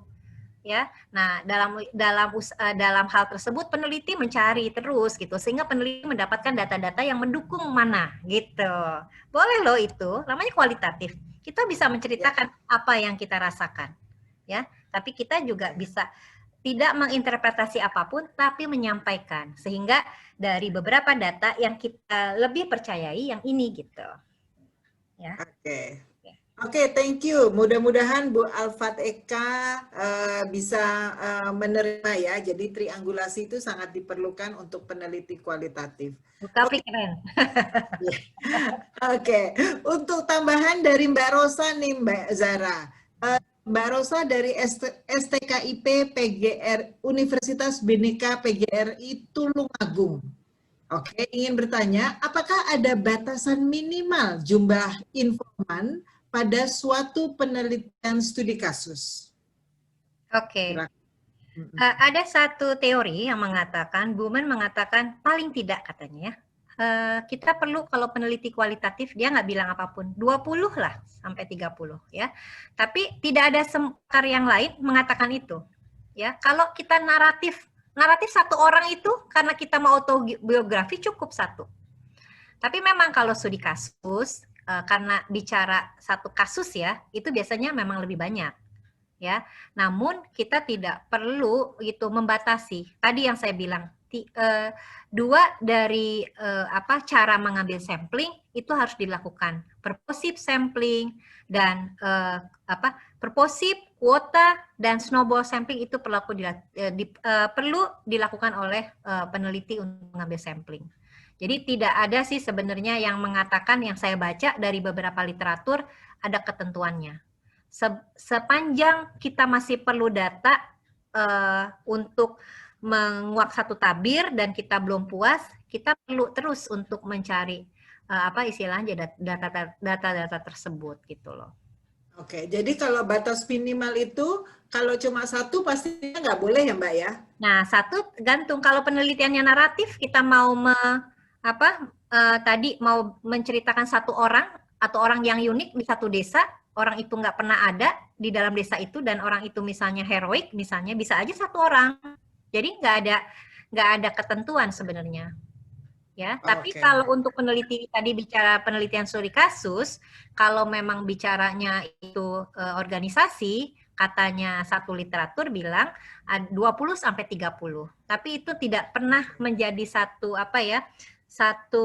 Speaker 2: Ya. Nah, dalam hal tersebut peneliti mencari terus gitu sehingga peneliti mendapatkan data-data yang mendukung mana gitu. Boleh loh itu, namanya kualitatif. Kita bisa menceritakan apa yang kita rasakan. Ya, tapi kita juga bisa tidak menginterpretasi apapun tapi menyampaikan sehingga dari beberapa data yang kita lebih percayai yang ini gitu. Ya.
Speaker 1: Oke, thank you. Mudah-mudahan Bu Alfat Eka bisa menerima ya. Jadi triangulasi itu sangat diperlukan untuk peneliti kualitatif.
Speaker 2: Tapi keren.
Speaker 1: Oke, untuk tambahan dari Mbak Rosa nih Mbak Zara. Mbak Rosa dari STKIP PGR Universitas Bhinneka PGRI Tulungagung. Oke, ingin bertanya, apakah ada batasan minimal jumlah informan pada suatu penelitian studi kasus?
Speaker 2: Oke. Ada satu teori yang mengatakan, Buman mengatakan paling tidak katanya, kita perlu kalau peneliti kualitatif, dia nggak bilang apapun, 20 lah sampai 30 ya. Tapi tidak ada pakar yang lain mengatakan itu. Ya, kalau kita naratif satu orang itu karena kita mau autobiografi cukup 1. Tapi memang kalau studi kasus, karena bicara satu kasus ya, itu biasanya memang lebih banyak. Ya, namun kita tidak perlu itu membatasi. Tadi yang saya bilang, 2 dari cara mengambil sampling itu harus dilakukan. Purposive sampling dan purposive, kuota dan snowball sampling itu perlu dilakukan oleh peneliti untuk mengambil sampling. Jadi tidak ada sih sebenarnya yang mengatakan, yang saya baca dari beberapa literatur ada ketentuannya. Sepanjang kita masih perlu data untuk menguak satu tabir dan kita belum puas, kita perlu terus untuk mencari istilahnya data-data tersebut gitu loh.
Speaker 1: Oke, jadi kalau batas minimal itu kalau cuma 1 pastinya nggak boleh ya Mbak ya?
Speaker 2: Nah, 1 gantung. Kalau penelitiannya naratif, kita mau tadi mau menceritakan satu orang atau orang yang unik di satu desa, orang itu nggak pernah ada di dalam desa itu dan orang itu misalnya heroik, misalnya bisa aja 1 orang. Jadi nggak ada ketentuan sebenarnya. Ya, tapi
Speaker 1: Oke.
Speaker 2: kalau untuk peneliti tadi bicara penelitian studi kasus, kalau memang bicaranya itu organisasi, katanya satu literatur bilang 20 sampai 30. Tapi itu tidak pernah menjadi satu satu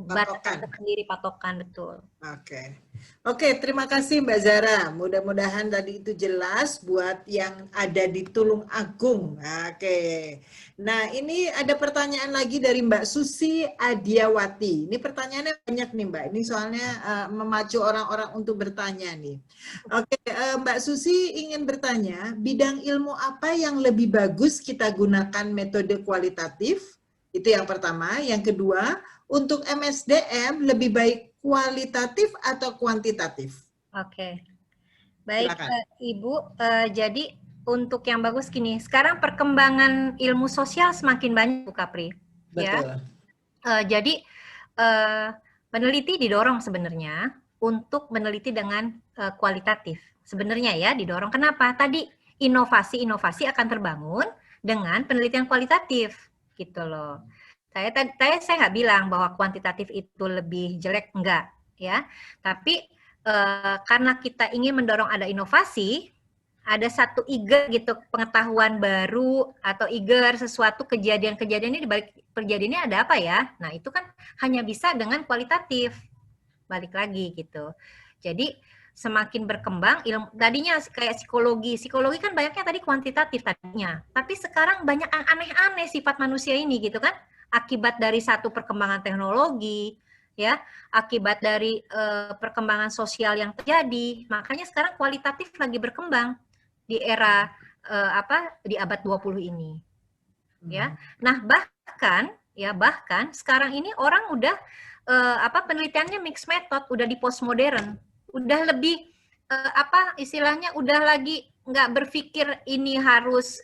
Speaker 2: batasan
Speaker 1: Patokan.
Speaker 2: tersendiri, patokan, betul.
Speaker 1: Oke. Oke, terima kasih Mbak Zara. Mudah-mudahan tadi itu jelas buat yang ada di Tulung Agung. Oke. Nah, ini ada pertanyaan lagi dari Mbak Susi Adiawati. Ini pertanyaannya banyak nih Mbak. Ini soalnya memacu orang-orang untuk bertanya nih. Oke, Mbak Susi ingin bertanya, bidang ilmu apa yang lebih bagus kita gunakan metode kualitatif? Itu yang pertama. Yang kedua, untuk MSDM lebih baik kualitatif atau kuantitatif?
Speaker 2: Oke. Baik,
Speaker 1: Silakan.
Speaker 2: Ibu. Jadi untuk yang bagus gini, sekarang perkembangan ilmu sosial semakin banyak, Bu Kapri.
Speaker 1: Betul.
Speaker 2: Ya. Jadi peneliti didorong sebenarnya untuk meneliti dengan kualitatif. Sebenarnya ya didorong. Kenapa? Tadi inovasi-inovasi akan terbangun dengan penelitian kualitatif, gitu loh. Saya nggak bilang bahwa kuantitatif itu lebih jelek, enggak, ya. Tapi karena kita ingin mendorong ada inovasi, ada satu eager gitu, pengetahuan baru atau eager sesuatu kejadian-kejadian ini, di balik kejadiannya ada apa ya? Nah, itu kan hanya bisa dengan kualitatif. Balik lagi gitu. Jadi semakin berkembang ilmu, tadinya kayak psikologi kan banyaknya tadi kuantitatif tadinya, tapi sekarang banyak aneh-aneh sifat manusia ini gitu kan, akibat dari satu perkembangan teknologi, ya, akibat dari perkembangan sosial yang terjadi. Makanya sekarang kualitatif lagi berkembang di era di abad 20 ini. Ya. Nah, bahkan sekarang ini orang udah penelitiannya mixed method, udah di postmodern, udah lebih istilahnya udah lagi nggak berpikir ini harus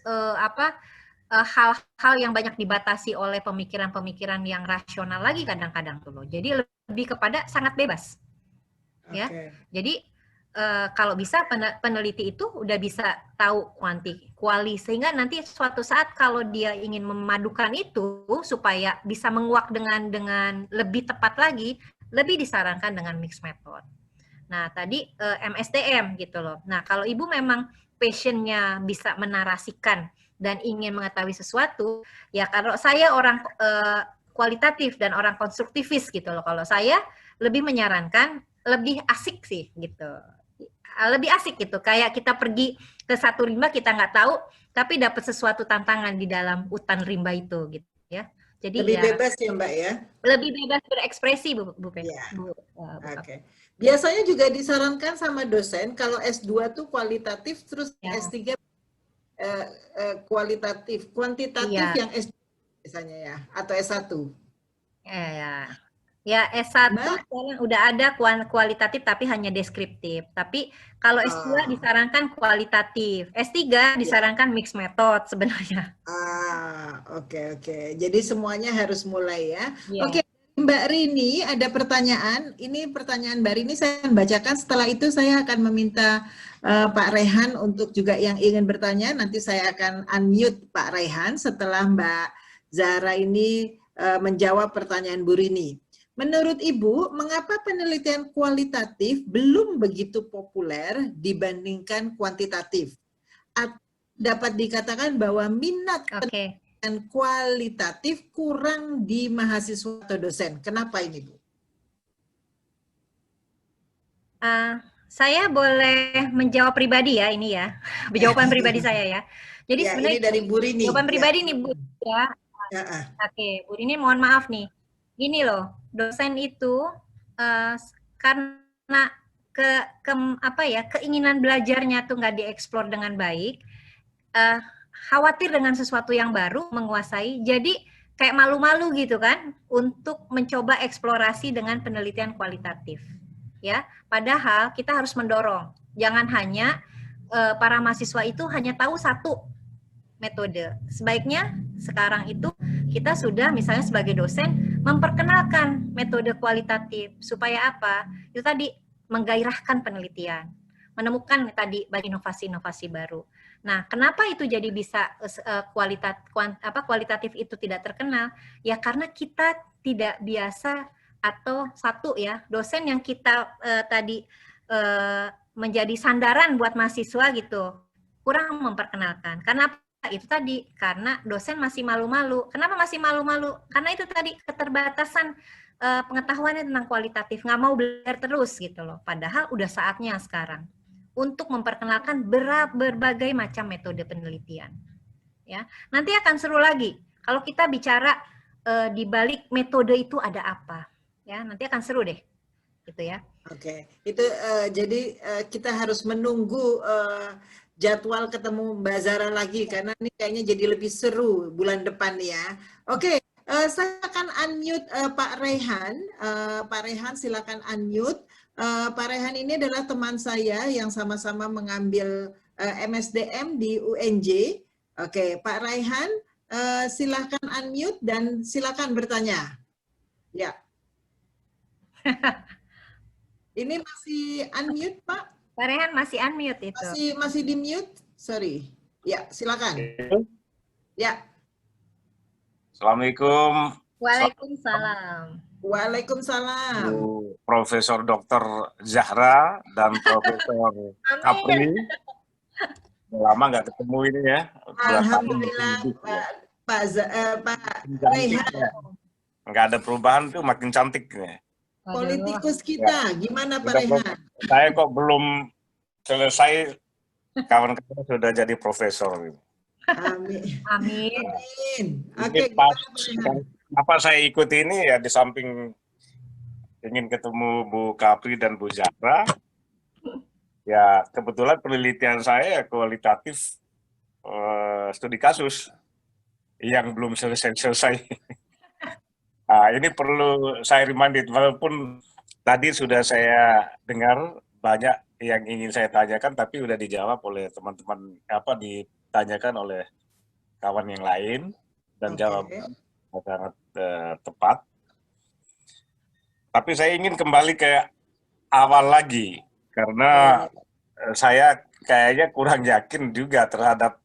Speaker 2: hal-hal yang banyak dibatasi oleh pemikiran-pemikiran yang rasional lagi kadang-kadang tuh loh. Jadi lebih kepada sangat bebas. Ya. Jadi kalau bisa peneliti itu udah bisa tahu kuali, sehingga nanti suatu saat kalau dia ingin memadukan itu supaya bisa menguak dengan lebih tepat lagi, lebih disarankan dengan mixed method. Nah, tadi MSDM gitu loh. Nah, kalau Ibu memang passion-nya bisa menarasikan dan ingin mengetahui sesuatu, ya kalau saya orang kualitatif dan orang konstruktivis gitu loh. Kalau saya lebih menyarankan lebih asik sih gitu. Lebih asik gitu, kayak kita pergi ke satu rimba kita nggak tahu, tapi dapat sesuatu tantangan di dalam hutan rimba itu gitu ya. Jadi
Speaker 1: lebih bebas ya Mbak ya?
Speaker 2: Lebih bebas berekspresi Bu Pen.
Speaker 1: Ya. Oke. Biasanya juga disarankan sama dosen kalau S2 tuh kualitatif, terus ya. S3 kualitatif, kuantitatif ya. Yang S2 biasanya ya, atau S1.
Speaker 2: Ya, S1 sekarang udah ada kualitatif tapi hanya deskriptif. Tapi kalau S2 disarankan kualitatif. S3 disarankan mixed method sebenarnya.
Speaker 1: Oke. Jadi semuanya harus mulai ya. Oke, Mbak Rini ada pertanyaan. Ini pertanyaan Mbak Rini saya akan bacakan. Setelah itu saya akan meminta Pak Rehan untuk juga yang ingin bertanya. Nanti saya akan unmute Pak Rehan setelah Mbak Zara ini menjawab pertanyaan Bu Rini. Menurut Ibu, mengapa penelitian kualitatif belum begitu populer dibandingkan kuantitatif? Atau dapat dikatakan bahwa minat penelitian kualitatif kurang di mahasiswa atau dosen. Kenapa ini, Bu?
Speaker 2: Saya boleh menjawab pribadi ya ini ya, jawaban pribadi saya ya. Jadi
Speaker 1: ya,
Speaker 2: sebenarnya
Speaker 1: ini dari Bu Rini.
Speaker 2: Jawaban pribadi nih Bu ya. Oke, Bu Rini mohon maaf nih. Gini loh, dosen itu karena keinginan belajarnya tuh nggak dieksplor dengan baik, khawatir dengan sesuatu yang baru menguasai, jadi kayak malu-malu gitu kan untuk mencoba eksplorasi dengan penelitian kualitatif. Ya, padahal kita harus mendorong, jangan hanya para mahasiswa itu hanya tahu satu metode. Sebaiknya sekarang itu kita sudah misalnya sebagai dosen memperkenalkan metode kualitatif supaya apa? Itu tadi menggairahkan penelitian, menemukan tadi banyak inovasi-inovasi baru. Nah, kenapa itu jadi bisa kualitatif itu tidak terkenal? Ya karena kita tidak biasa, atau satu ya, dosen yang kita tadi menjadi sandaran buat mahasiswa gitu, kurang memperkenalkan. Karena itu tadi, karena dosen masih malu-malu. Kenapa masih malu-malu? Karena itu tadi keterbatasan pengetahuannya tentang kualitatif, nggak mau belajar terus gitu loh. Padahal udah saatnya sekarang untuk memperkenalkan berbagai macam metode penelitian. Ya, nanti akan seru lagi kalau kita bicara di balik metode itu ada apa. Ya, nanti akan seru deh, gitu ya.
Speaker 1: Oke, itu jadi kita harus menunggu jadwal ketemu Mbak Zara lagi karena ini kayaknya jadi lebih seru bulan depan ya. Oke, saya akan unmute Pak Rehan. Pak Rehan silakan unmute. Pak Rehan ini adalah teman saya yang sama-sama mengambil MSDM di UNJ. Oke, Pak Rehan, silakan unmute dan silakan bertanya. Ya. Ini masih unmute, Pak?
Speaker 2: Pak Rehan masih unmute itu.
Speaker 1: Masih di mute? Sorry. Ya, silakan. Ya.
Speaker 6: Assalamualaikum.
Speaker 2: Waalaikumsalam.
Speaker 1: Waalaikumsalam.
Speaker 6: Profesor Dr. Zahra dan Profesor Kapri. Lama nggak ketemu ini ya.
Speaker 1: Alhamdulillah, Pak Rehan.
Speaker 6: Nggak ada perubahan tuh, makin cantik nih.
Speaker 1: Politikus kita, gimana Pak Rehan?
Speaker 6: Saya kok belum selesai, kawan-kawan sudah jadi profesor.
Speaker 1: Amin.
Speaker 2: Amin.
Speaker 1: Amin.
Speaker 6: Oke, apa saya ikut ini ya, di samping ingin ketemu Bu Kapri dan Bu Zahra, ya kebetulan penelitian saya kualitatif studi kasus yang belum selesai-selesai. Nah, ini perlu saya reminded, walaupun tadi sudah saya dengar banyak yang ingin saya tanyakan, tapi sudah dijawab oleh teman-teman, ditanyakan oleh kawan yang lain, dan jawaban sangat tepat. Tapi saya ingin kembali ke awal lagi, karena saya kayaknya kurang yakin juga terhadap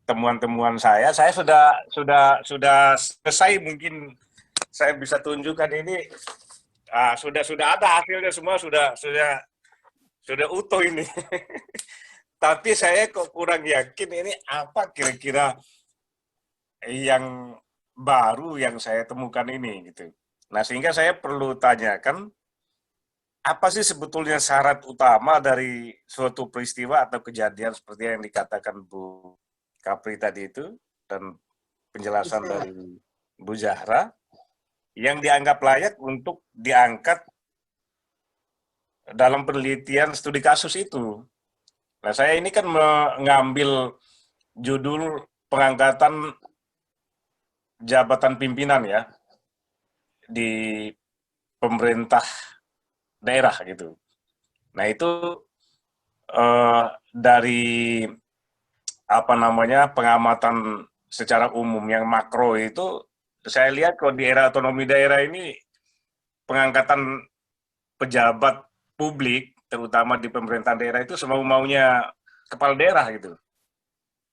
Speaker 6: temuan-temuan saya. Saya sudah selesai, mungkin saya bisa tunjukkan ini. Sudah ada hasilnya semua, sudah utuh ini. Tapi saya kok kurang yakin ini apa kira-kira yang baru yang saya temukan ini gitu. Nah, sehingga saya perlu tanyakan, apa sih sebetulnya syarat utama dari suatu peristiwa atau kejadian seperti yang dikatakan Bu Kapri tadi itu, dan penjelasan dari Bu Zahra, yang dianggap layak untuk diangkat dalam penelitian studi kasus itu. Nah, saya ini kan mengambil judul pengangkatan jabatan pimpinan ya di pemerintah daerah gitu. Nah, itu dari pengamatan secara umum yang makro itu, saya lihat kalau di era otonomi daerah ini pengangkatan pejabat publik, terutama di pemerintahan daerah itu semau-maunya kepala daerah gitu.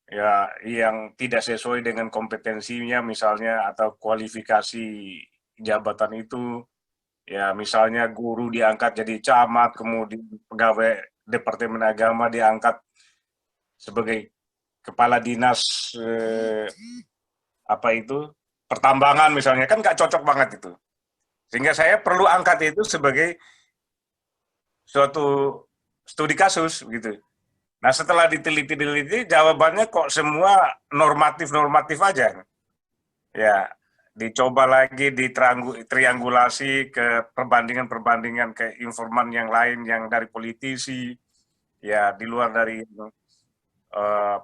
Speaker 6: Ya, yang tidak sesuai dengan kompetensinya misalnya, atau kualifikasi jabatan itu. Ya, misalnya guru diangkat jadi camat, kemudian pegawai Departemen Agama diangkat sebagai kepala dinas pertambangan misalnya, kan nggak cocok banget itu. Sehingga saya perlu angkat itu sebagai suatu studi kasus gitu. Nah, setelah diteliti, jawabannya kok semua normatif aja. Ya, dicoba lagi triangulasi ke perbandingan ke informan yang lain yang dari politisi, ya di luar dari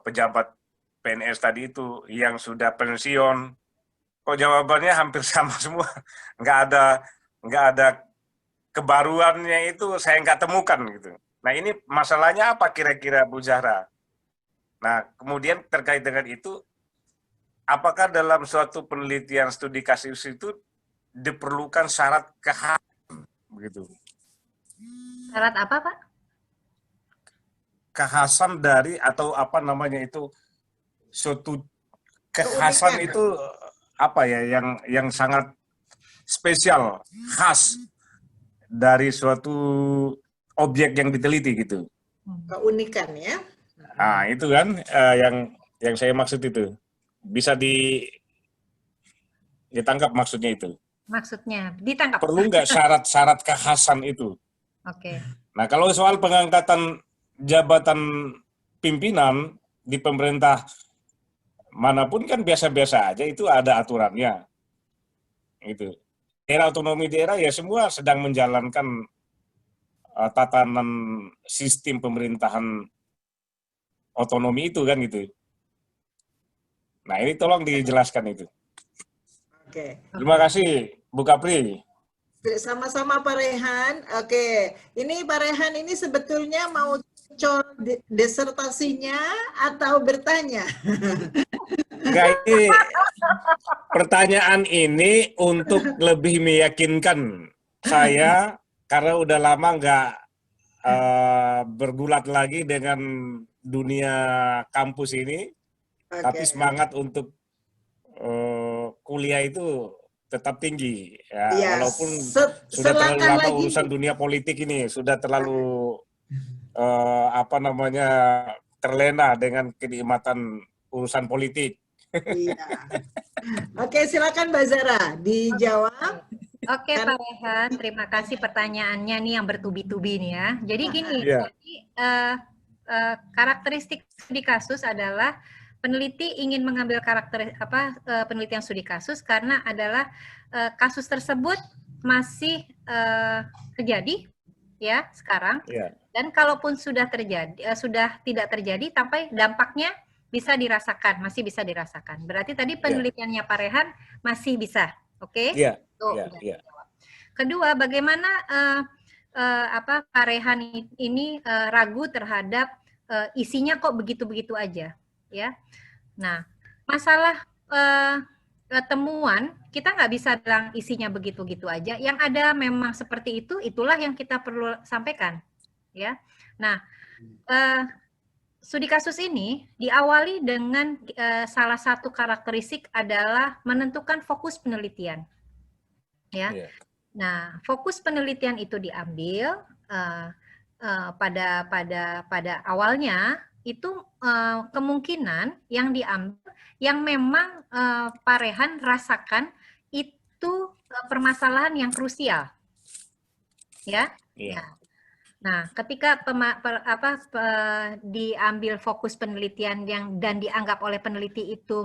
Speaker 6: pejabat PNS tadi itu yang sudah pensiun. Kok jawabannya hampir sama semua, nggak ada kebaruannya, itu saya nggak temukan gitu. Nah, ini masalahnya apa kira-kira Bu Zahra? Nah, kemudian terkait dengan itu, apakah dalam suatu penelitian studi kasus itu diperlukan syarat kehadiran begitu?
Speaker 2: Syarat apa, Pak?
Speaker 6: kekhasan dari atau apa namanya itu suatu kekhasan
Speaker 1: Keunikan.
Speaker 6: itu apa ya yang sangat spesial, khas dari suatu objek yang diteliti gitu.
Speaker 1: Keunikan ya.
Speaker 6: Nah, itu kan yang saya maksud itu. Bisa ditangkap maksudnya itu.
Speaker 2: Maksudnya ditangkap.
Speaker 6: Perlu nggak syarat-syarat kekhasan itu?
Speaker 2: Oke.
Speaker 6: Nah, kalau soal pengangkatan jabatan pimpinan di pemerintah manapun kan biasa-biasa aja, itu ada aturannya. Gitu. Daerah otonomi daerah ya semua sedang menjalankan tatanan sistem pemerintahan otonomi itu kan gitu. Nah, ini tolong dijelaskan itu.
Speaker 1: Oke.
Speaker 6: Terima kasih, Bu Kapri.
Speaker 1: Sama-sama Pak Rehan. Oke, ini Pak Rehan ini sebetulnya mau disertasinya atau bertanya?
Speaker 6: Enggak, ini pertanyaan ini untuk lebih meyakinkan saya karena udah lama nggak bergulat lagi dengan dunia kampus ini, tapi semangat untuk kuliah itu tetap tinggi ya, walaupun sudah terlalu lama lagi urusan dunia politik ini, sudah terlalu terlena dengan kenikmatan urusan politik.
Speaker 1: Iya. Oke, silakan Mbak Zara dijawab.
Speaker 2: Oke Pak Rehan, terima kasih pertanyaannya nih yang bertubi-tubi nih ya. Jadi gini, karakteristik studi kasus adalah peneliti ingin mengambil penelitian studi kasus karena adalah kasus tersebut masih terjadi ya sekarang, dan kalaupun sudah terjadi sudah tidak terjadi sampai dampaknya bisa dirasakan, masih bisa dirasakan. Berarti tadi penelitiannya Pak Rehan masih bisa, oke? Kedua, bagaimana Pak Rehan ini ragu terhadap isinya kok begitu-begitu aja, ya? Nah, masalah temuan kita nggak bisa bilang isinya begitu-begitu aja. Yang ada memang seperti itu, itulah yang kita perlu sampaikan, ya. Nah, studi kasus ini diawali dengan salah satu karakteristik adalah menentukan fokus penelitian, ya. Nah, fokus penelitian itu diambil pada awalnya itu kemungkinan yang diambil yang memang Pak Rehan rasakan itu permasalahan yang krusial, ya. Nah, ketika diambil fokus penelitian dan dianggap oleh peneliti itu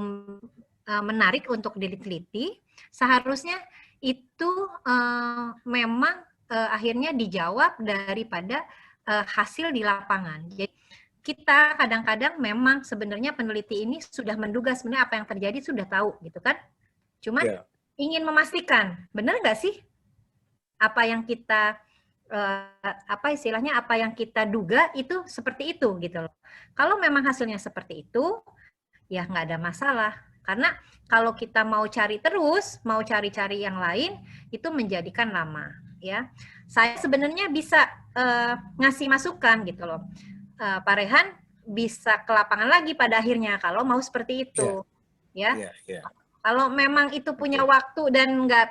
Speaker 2: menarik untuk diteliti, seharusnya itu memang akhirnya dijawab daripada hasil di lapangan. Jadi kita kadang-kadang memang sebenarnya peneliti ini sudah menduga sebenarnya apa yang terjadi, sudah tahu gitu kan. Cuma ingin memastikan, benar nggak sih apa yang kita apa yang kita duga itu seperti itu gitu loh. Kalau memang hasilnya seperti itu, ya nggak ada masalah. Karena kalau kita mau cari terus, mau cari-cari yang lain, itu menjadikan lama, ya. Saya sebenarnya bisa ngasih masukan gitu loh. Pak Rehan bisa ke lapangan lagi pada akhirnya kalau mau seperti itu, ya. Kalau memang itu punya waktu dan nggak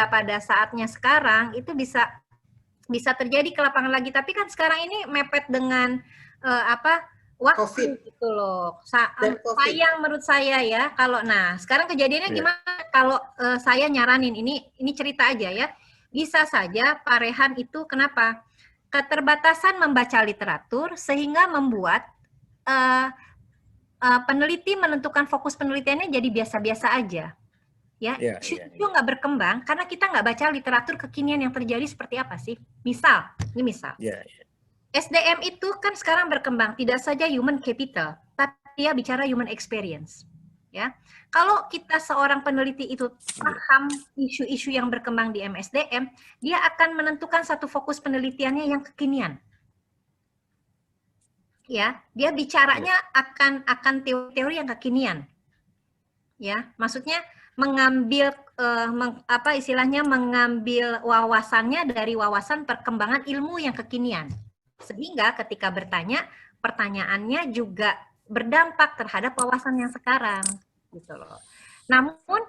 Speaker 2: pada saatnya sekarang, itu bisa terjadi ke lapangan lagi. Tapi kan sekarang ini mepet dengan waktu COVID. Gitu loh. Sayang menurut saya ya. Kalau sekarang kejadiannya gimana? Kalau saya nyaranin ini cerita aja ya. Bisa saja Pak Rehan itu kenapa? Keterbatasan membaca literatur sehingga membuat peneliti menentukan fokus penelitiannya jadi biasa-biasa aja. Ya, itu nggak berkembang karena kita nggak baca literatur kekinian yang terjadi seperti apa sih. Misal. SDM itu kan sekarang berkembang, tidak saja human capital, tapi dia bicara human experience. Ya, kalau kita seorang peneliti itu paham isu-isu yang berkembang di MSDM, dia akan menentukan satu fokus penelitiannya yang kekinian. Ya, dia bicaranya akan teori-teori yang kekinian. Ya, maksudnya mengambil mengambil wawasannya dari wawasan perkembangan ilmu yang kekinian. Sehingga ketika bertanya, pertanyaannya juga berdampak terhadap wawasan yang sekarang, gitu loh. Namun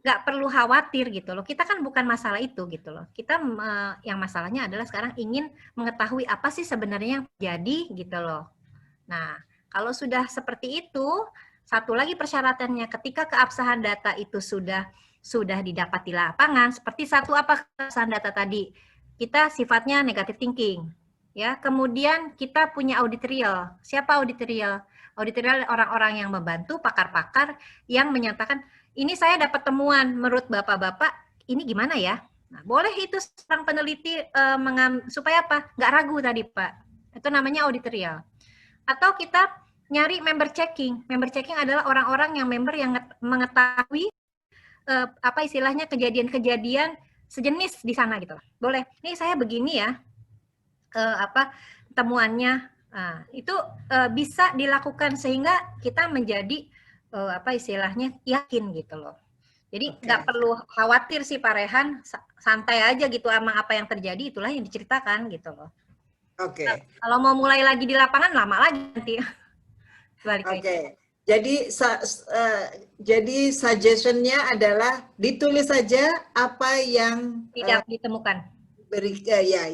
Speaker 2: nggak perlu khawatir gitu loh. Kita kan bukan masalah itu gitu loh. Kita yang masalahnya adalah sekarang ingin mengetahui apa sih sebenarnya yang terjadi gitu loh. Nah, kalau sudah seperti itu, satu lagi persyaratannya ketika keabsahan data itu sudah didapat di lapangan, seperti satu apa keabsahan data tadi, kita sifatnya negative thinking, ya. Kemudian kita punya auditorial. Siapa auditorial? Auditorial orang-orang yang membantu, pakar-pakar yang menyatakan ini saya dapat temuan menurut bapak-bapak, ini gimana ya? Nah, boleh itu seorang peneliti supaya apa? Nggak ragu tadi Pak. Itu namanya auditorial. Atau kita nyari member checking. Member checking adalah orang-orang yang member yang mengetahui apa istilahnya kejadian-kejadian sejenis di sana gitu. Boleh. Ini saya begini ya. Apa temuannya. Nah, itu bisa dilakukan sehingga kita menjadi apa istilahnya yakin gitu loh. Jadi nggak perlu khawatir sih Pak Rehan, santai aja gitu sama apa yang terjadi, itulah yang diceritakan gitu loh.
Speaker 1: Oke.
Speaker 2: Kalau mau mulai lagi di lapangan lama lagi nanti.
Speaker 1: Oke. Jadi suggestion-nya adalah ditulis saja apa yang
Speaker 2: tidak ditemukan.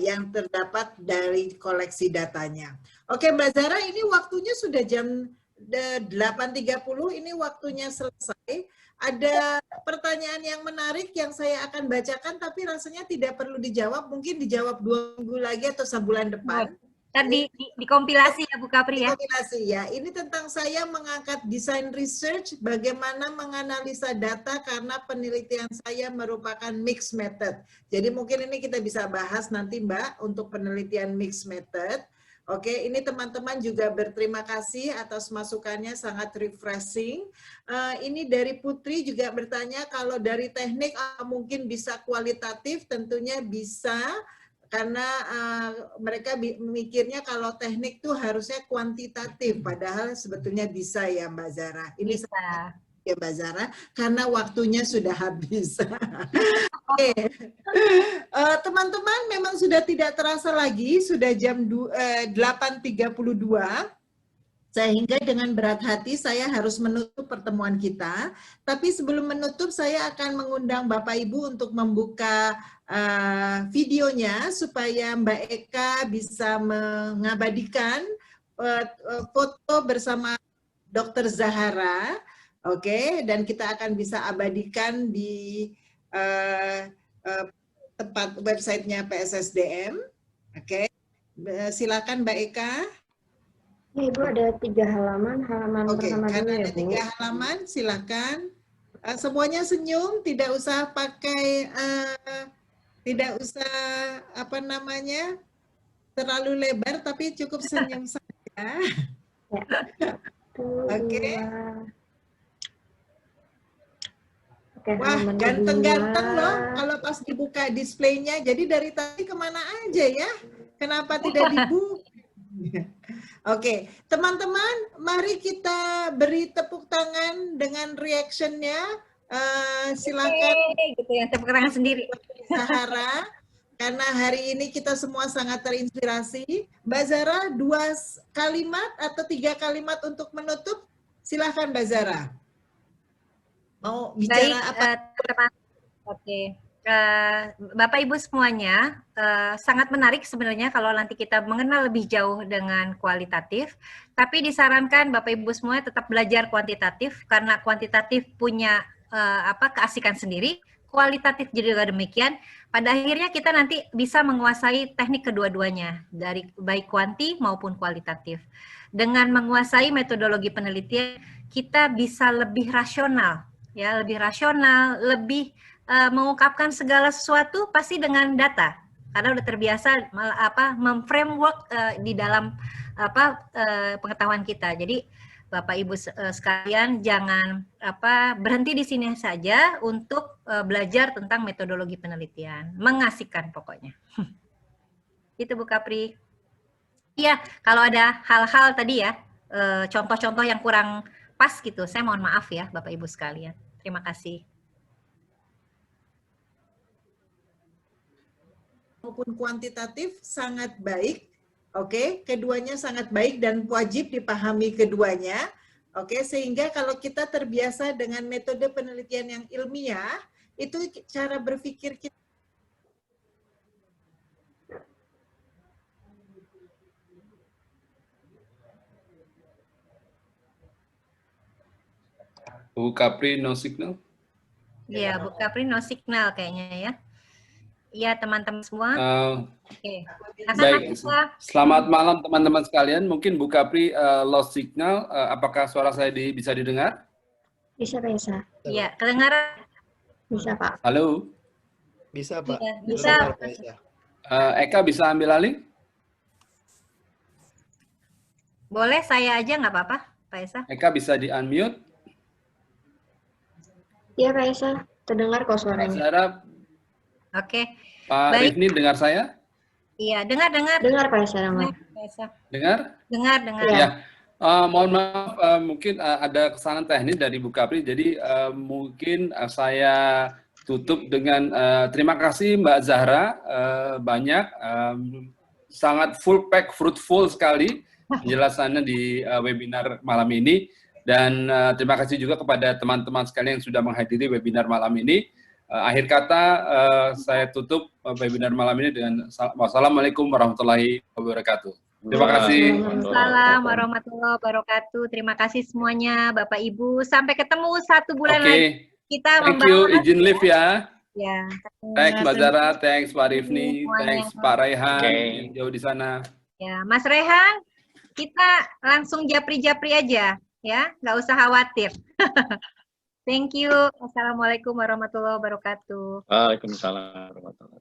Speaker 1: Yang terdapat dari koleksi datanya. Oke, Mbak Zara, ini waktunya sudah jam 8.30, ini waktunya selesai. Ada pertanyaan yang menarik yang saya akan bacakan, tapi rasanya tidak perlu dijawab, mungkin dijawab 2 minggu lagi atau sebulan depan.
Speaker 2: Tadi dikompilasi ya Bu Kapri ya?
Speaker 1: Dikompilasi ya. Ini tentang saya mengangkat desain research, bagaimana menganalisa data karena penelitian saya merupakan mixed method. Jadi mungkin ini kita bisa bahas nanti Mbak untuk penelitian mixed method. Oke, ini teman-teman juga berterima kasih atas masukannya, sangat refreshing. Ini dari Putri juga bertanya kalau dari teknik mungkin bisa kualitatif, tentunya bisa. Karena mereka mikirnya kalau teknik tuh harusnya kuantitatif, padahal sebetulnya bisa ya Mbak Zara. Ini bisa ya Mbak Zara, karena waktunya sudah habis. Oke, teman-teman memang sudah tidak terasa lagi, sudah jam 8.32. Sehingga dengan berat hati saya harus menutup pertemuan kita. Tapi sebelum menutup saya akan mengundang Bapak Ibu untuk membuka videonya supaya Mbak Eka bisa mengabadikan foto bersama Dr. Zahara. Oke, dan kita akan bisa abadikan di tempat websitenya PSSDM. Oke, silakan Mbak Eka.
Speaker 7: Ya, Ibu ada 3 halaman pertama dulu ya,
Speaker 1: ada 3 halaman, silakan. Semuanya senyum, tidak usah pakai, tidak usah apa namanya terlalu lebar, tapi cukup senyum saja. Oke. Wah, ganteng-ganteng loh kalau pas dibuka displaynya. Jadi dari tadi kemana aja ya? Kenapa tidak dibuka? Oke, teman-teman, mari kita beri tepuk tangan dengan reaction-nya. Silakan.
Speaker 2: Gitu ya, tepuk tangan sendiri.
Speaker 1: Zahara, karena hari ini kita semua sangat terinspirasi. Mbak Zara, 2 kalimat atau 3 kalimat untuk menutup. Silakan Mbak Zara. Mau bicara apa?
Speaker 2: Oke. Bapak Ibu semuanya, sangat menarik sebenarnya kalau nanti kita mengenal lebih jauh dengan kualitatif, tapi disarankan Bapak Ibu semuanya tetap belajar kuantitatif karena kuantitatif punya keasikan sendiri, kualitatif juga demikian. Pada akhirnya kita nanti bisa menguasai teknik kedua-duanya dari baik kuanti maupun kualitatif. Dengan menguasai metodologi penelitian, kita bisa lebih rasional, ya, lebih rasional, lebih mengungkapkan segala sesuatu pasti dengan data karena udah terbiasa memframework di dalam pengetahuan kita. Jadi Bapak Ibu sekalian jangan berhenti di sini saja untuk belajar tentang metodologi penelitian, mengasihkan pokoknya. Itu Bu Kapri. Iya, kalau ada hal-hal tadi ya contoh-contoh yang kurang pas gitu, saya mohon maaf ya Bapak Ibu sekalian. Terima kasih.
Speaker 1: Maupun kuantitatif sangat baik Oke, keduanya sangat baik dan wajib dipahami keduanya. Oke, sehingga kalau kita terbiasa dengan metode penelitian yang ilmiah, itu cara berpikir kita.
Speaker 8: Bu Kapri, no signal?
Speaker 2: Iya, Bu Kapri no signal kayaknya ya. Iya, teman-teman semua. Oke.
Speaker 8: Baik, selamat malam teman-teman sekalian. Mungkin Bu Kapri lost signal. Apakah suara saya bisa didengar?
Speaker 7: Bisa, Pak Esa.
Speaker 2: Iya, kedengaran?
Speaker 7: Bisa, Pak.
Speaker 8: Halo?
Speaker 4: Bisa, Pak.
Speaker 2: Iya, bisa.
Speaker 8: Eka bisa ambil alih?
Speaker 2: Boleh saya aja nggak apa-apa, Pak Esa?
Speaker 8: Eka bisa di-unmute?
Speaker 7: Iya, Pak Esa. Terdengar kok suaranya.
Speaker 8: Zahra,
Speaker 2: Oke.
Speaker 8: Pak
Speaker 2: Baik.
Speaker 8: Rifni dengar saya?
Speaker 2: Iya, dengar.
Speaker 7: Dengar, Pak Esa. Dengar.
Speaker 2: Pak Esa.
Speaker 8: Dengar?
Speaker 2: Dengar.
Speaker 7: Iya.
Speaker 8: Ya. Mohon maaf, mungkin ada kesalahan teknis dari Bu Kapri, jadi mungkin saya tutup dengan terima kasih Mbak Zahra, banyak, sangat full pack, fruitful sekali penjelasannya di webinar malam ini, dan terima kasih juga kepada teman-teman sekalian yang sudah menghadiri webinar malam ini. Akhir kata, saya tutup webinar malam ini dengan wassalamualaikum warahmatullahi wabarakatuh. Terima kasih.
Speaker 2: Waalaikumsalam warahmatullahi wabarakatuh. Terima kasih semuanya, Bapak Ibu. Sampai ketemu 1 bulan
Speaker 8: Oke.
Speaker 2: lagi. Kita
Speaker 8: Thank you.
Speaker 2: membahas.
Speaker 8: Izin live ya.
Speaker 2: Ya.
Speaker 8: Thanks Mbak Zara, thanks Pak Rifni,
Speaker 2: Semuanya.
Speaker 8: thanks Pak Raihan
Speaker 6: Oke.
Speaker 8: yang jauh di sana.
Speaker 2: Ya, Mas Rehan, kita langsung japri-japri aja, ya, nggak usah khawatir. Thank you. Assalamualaikum warahmatullahi wabarakatuh.
Speaker 9: Waalaikumsalam warahmatullahi wabarakatuh.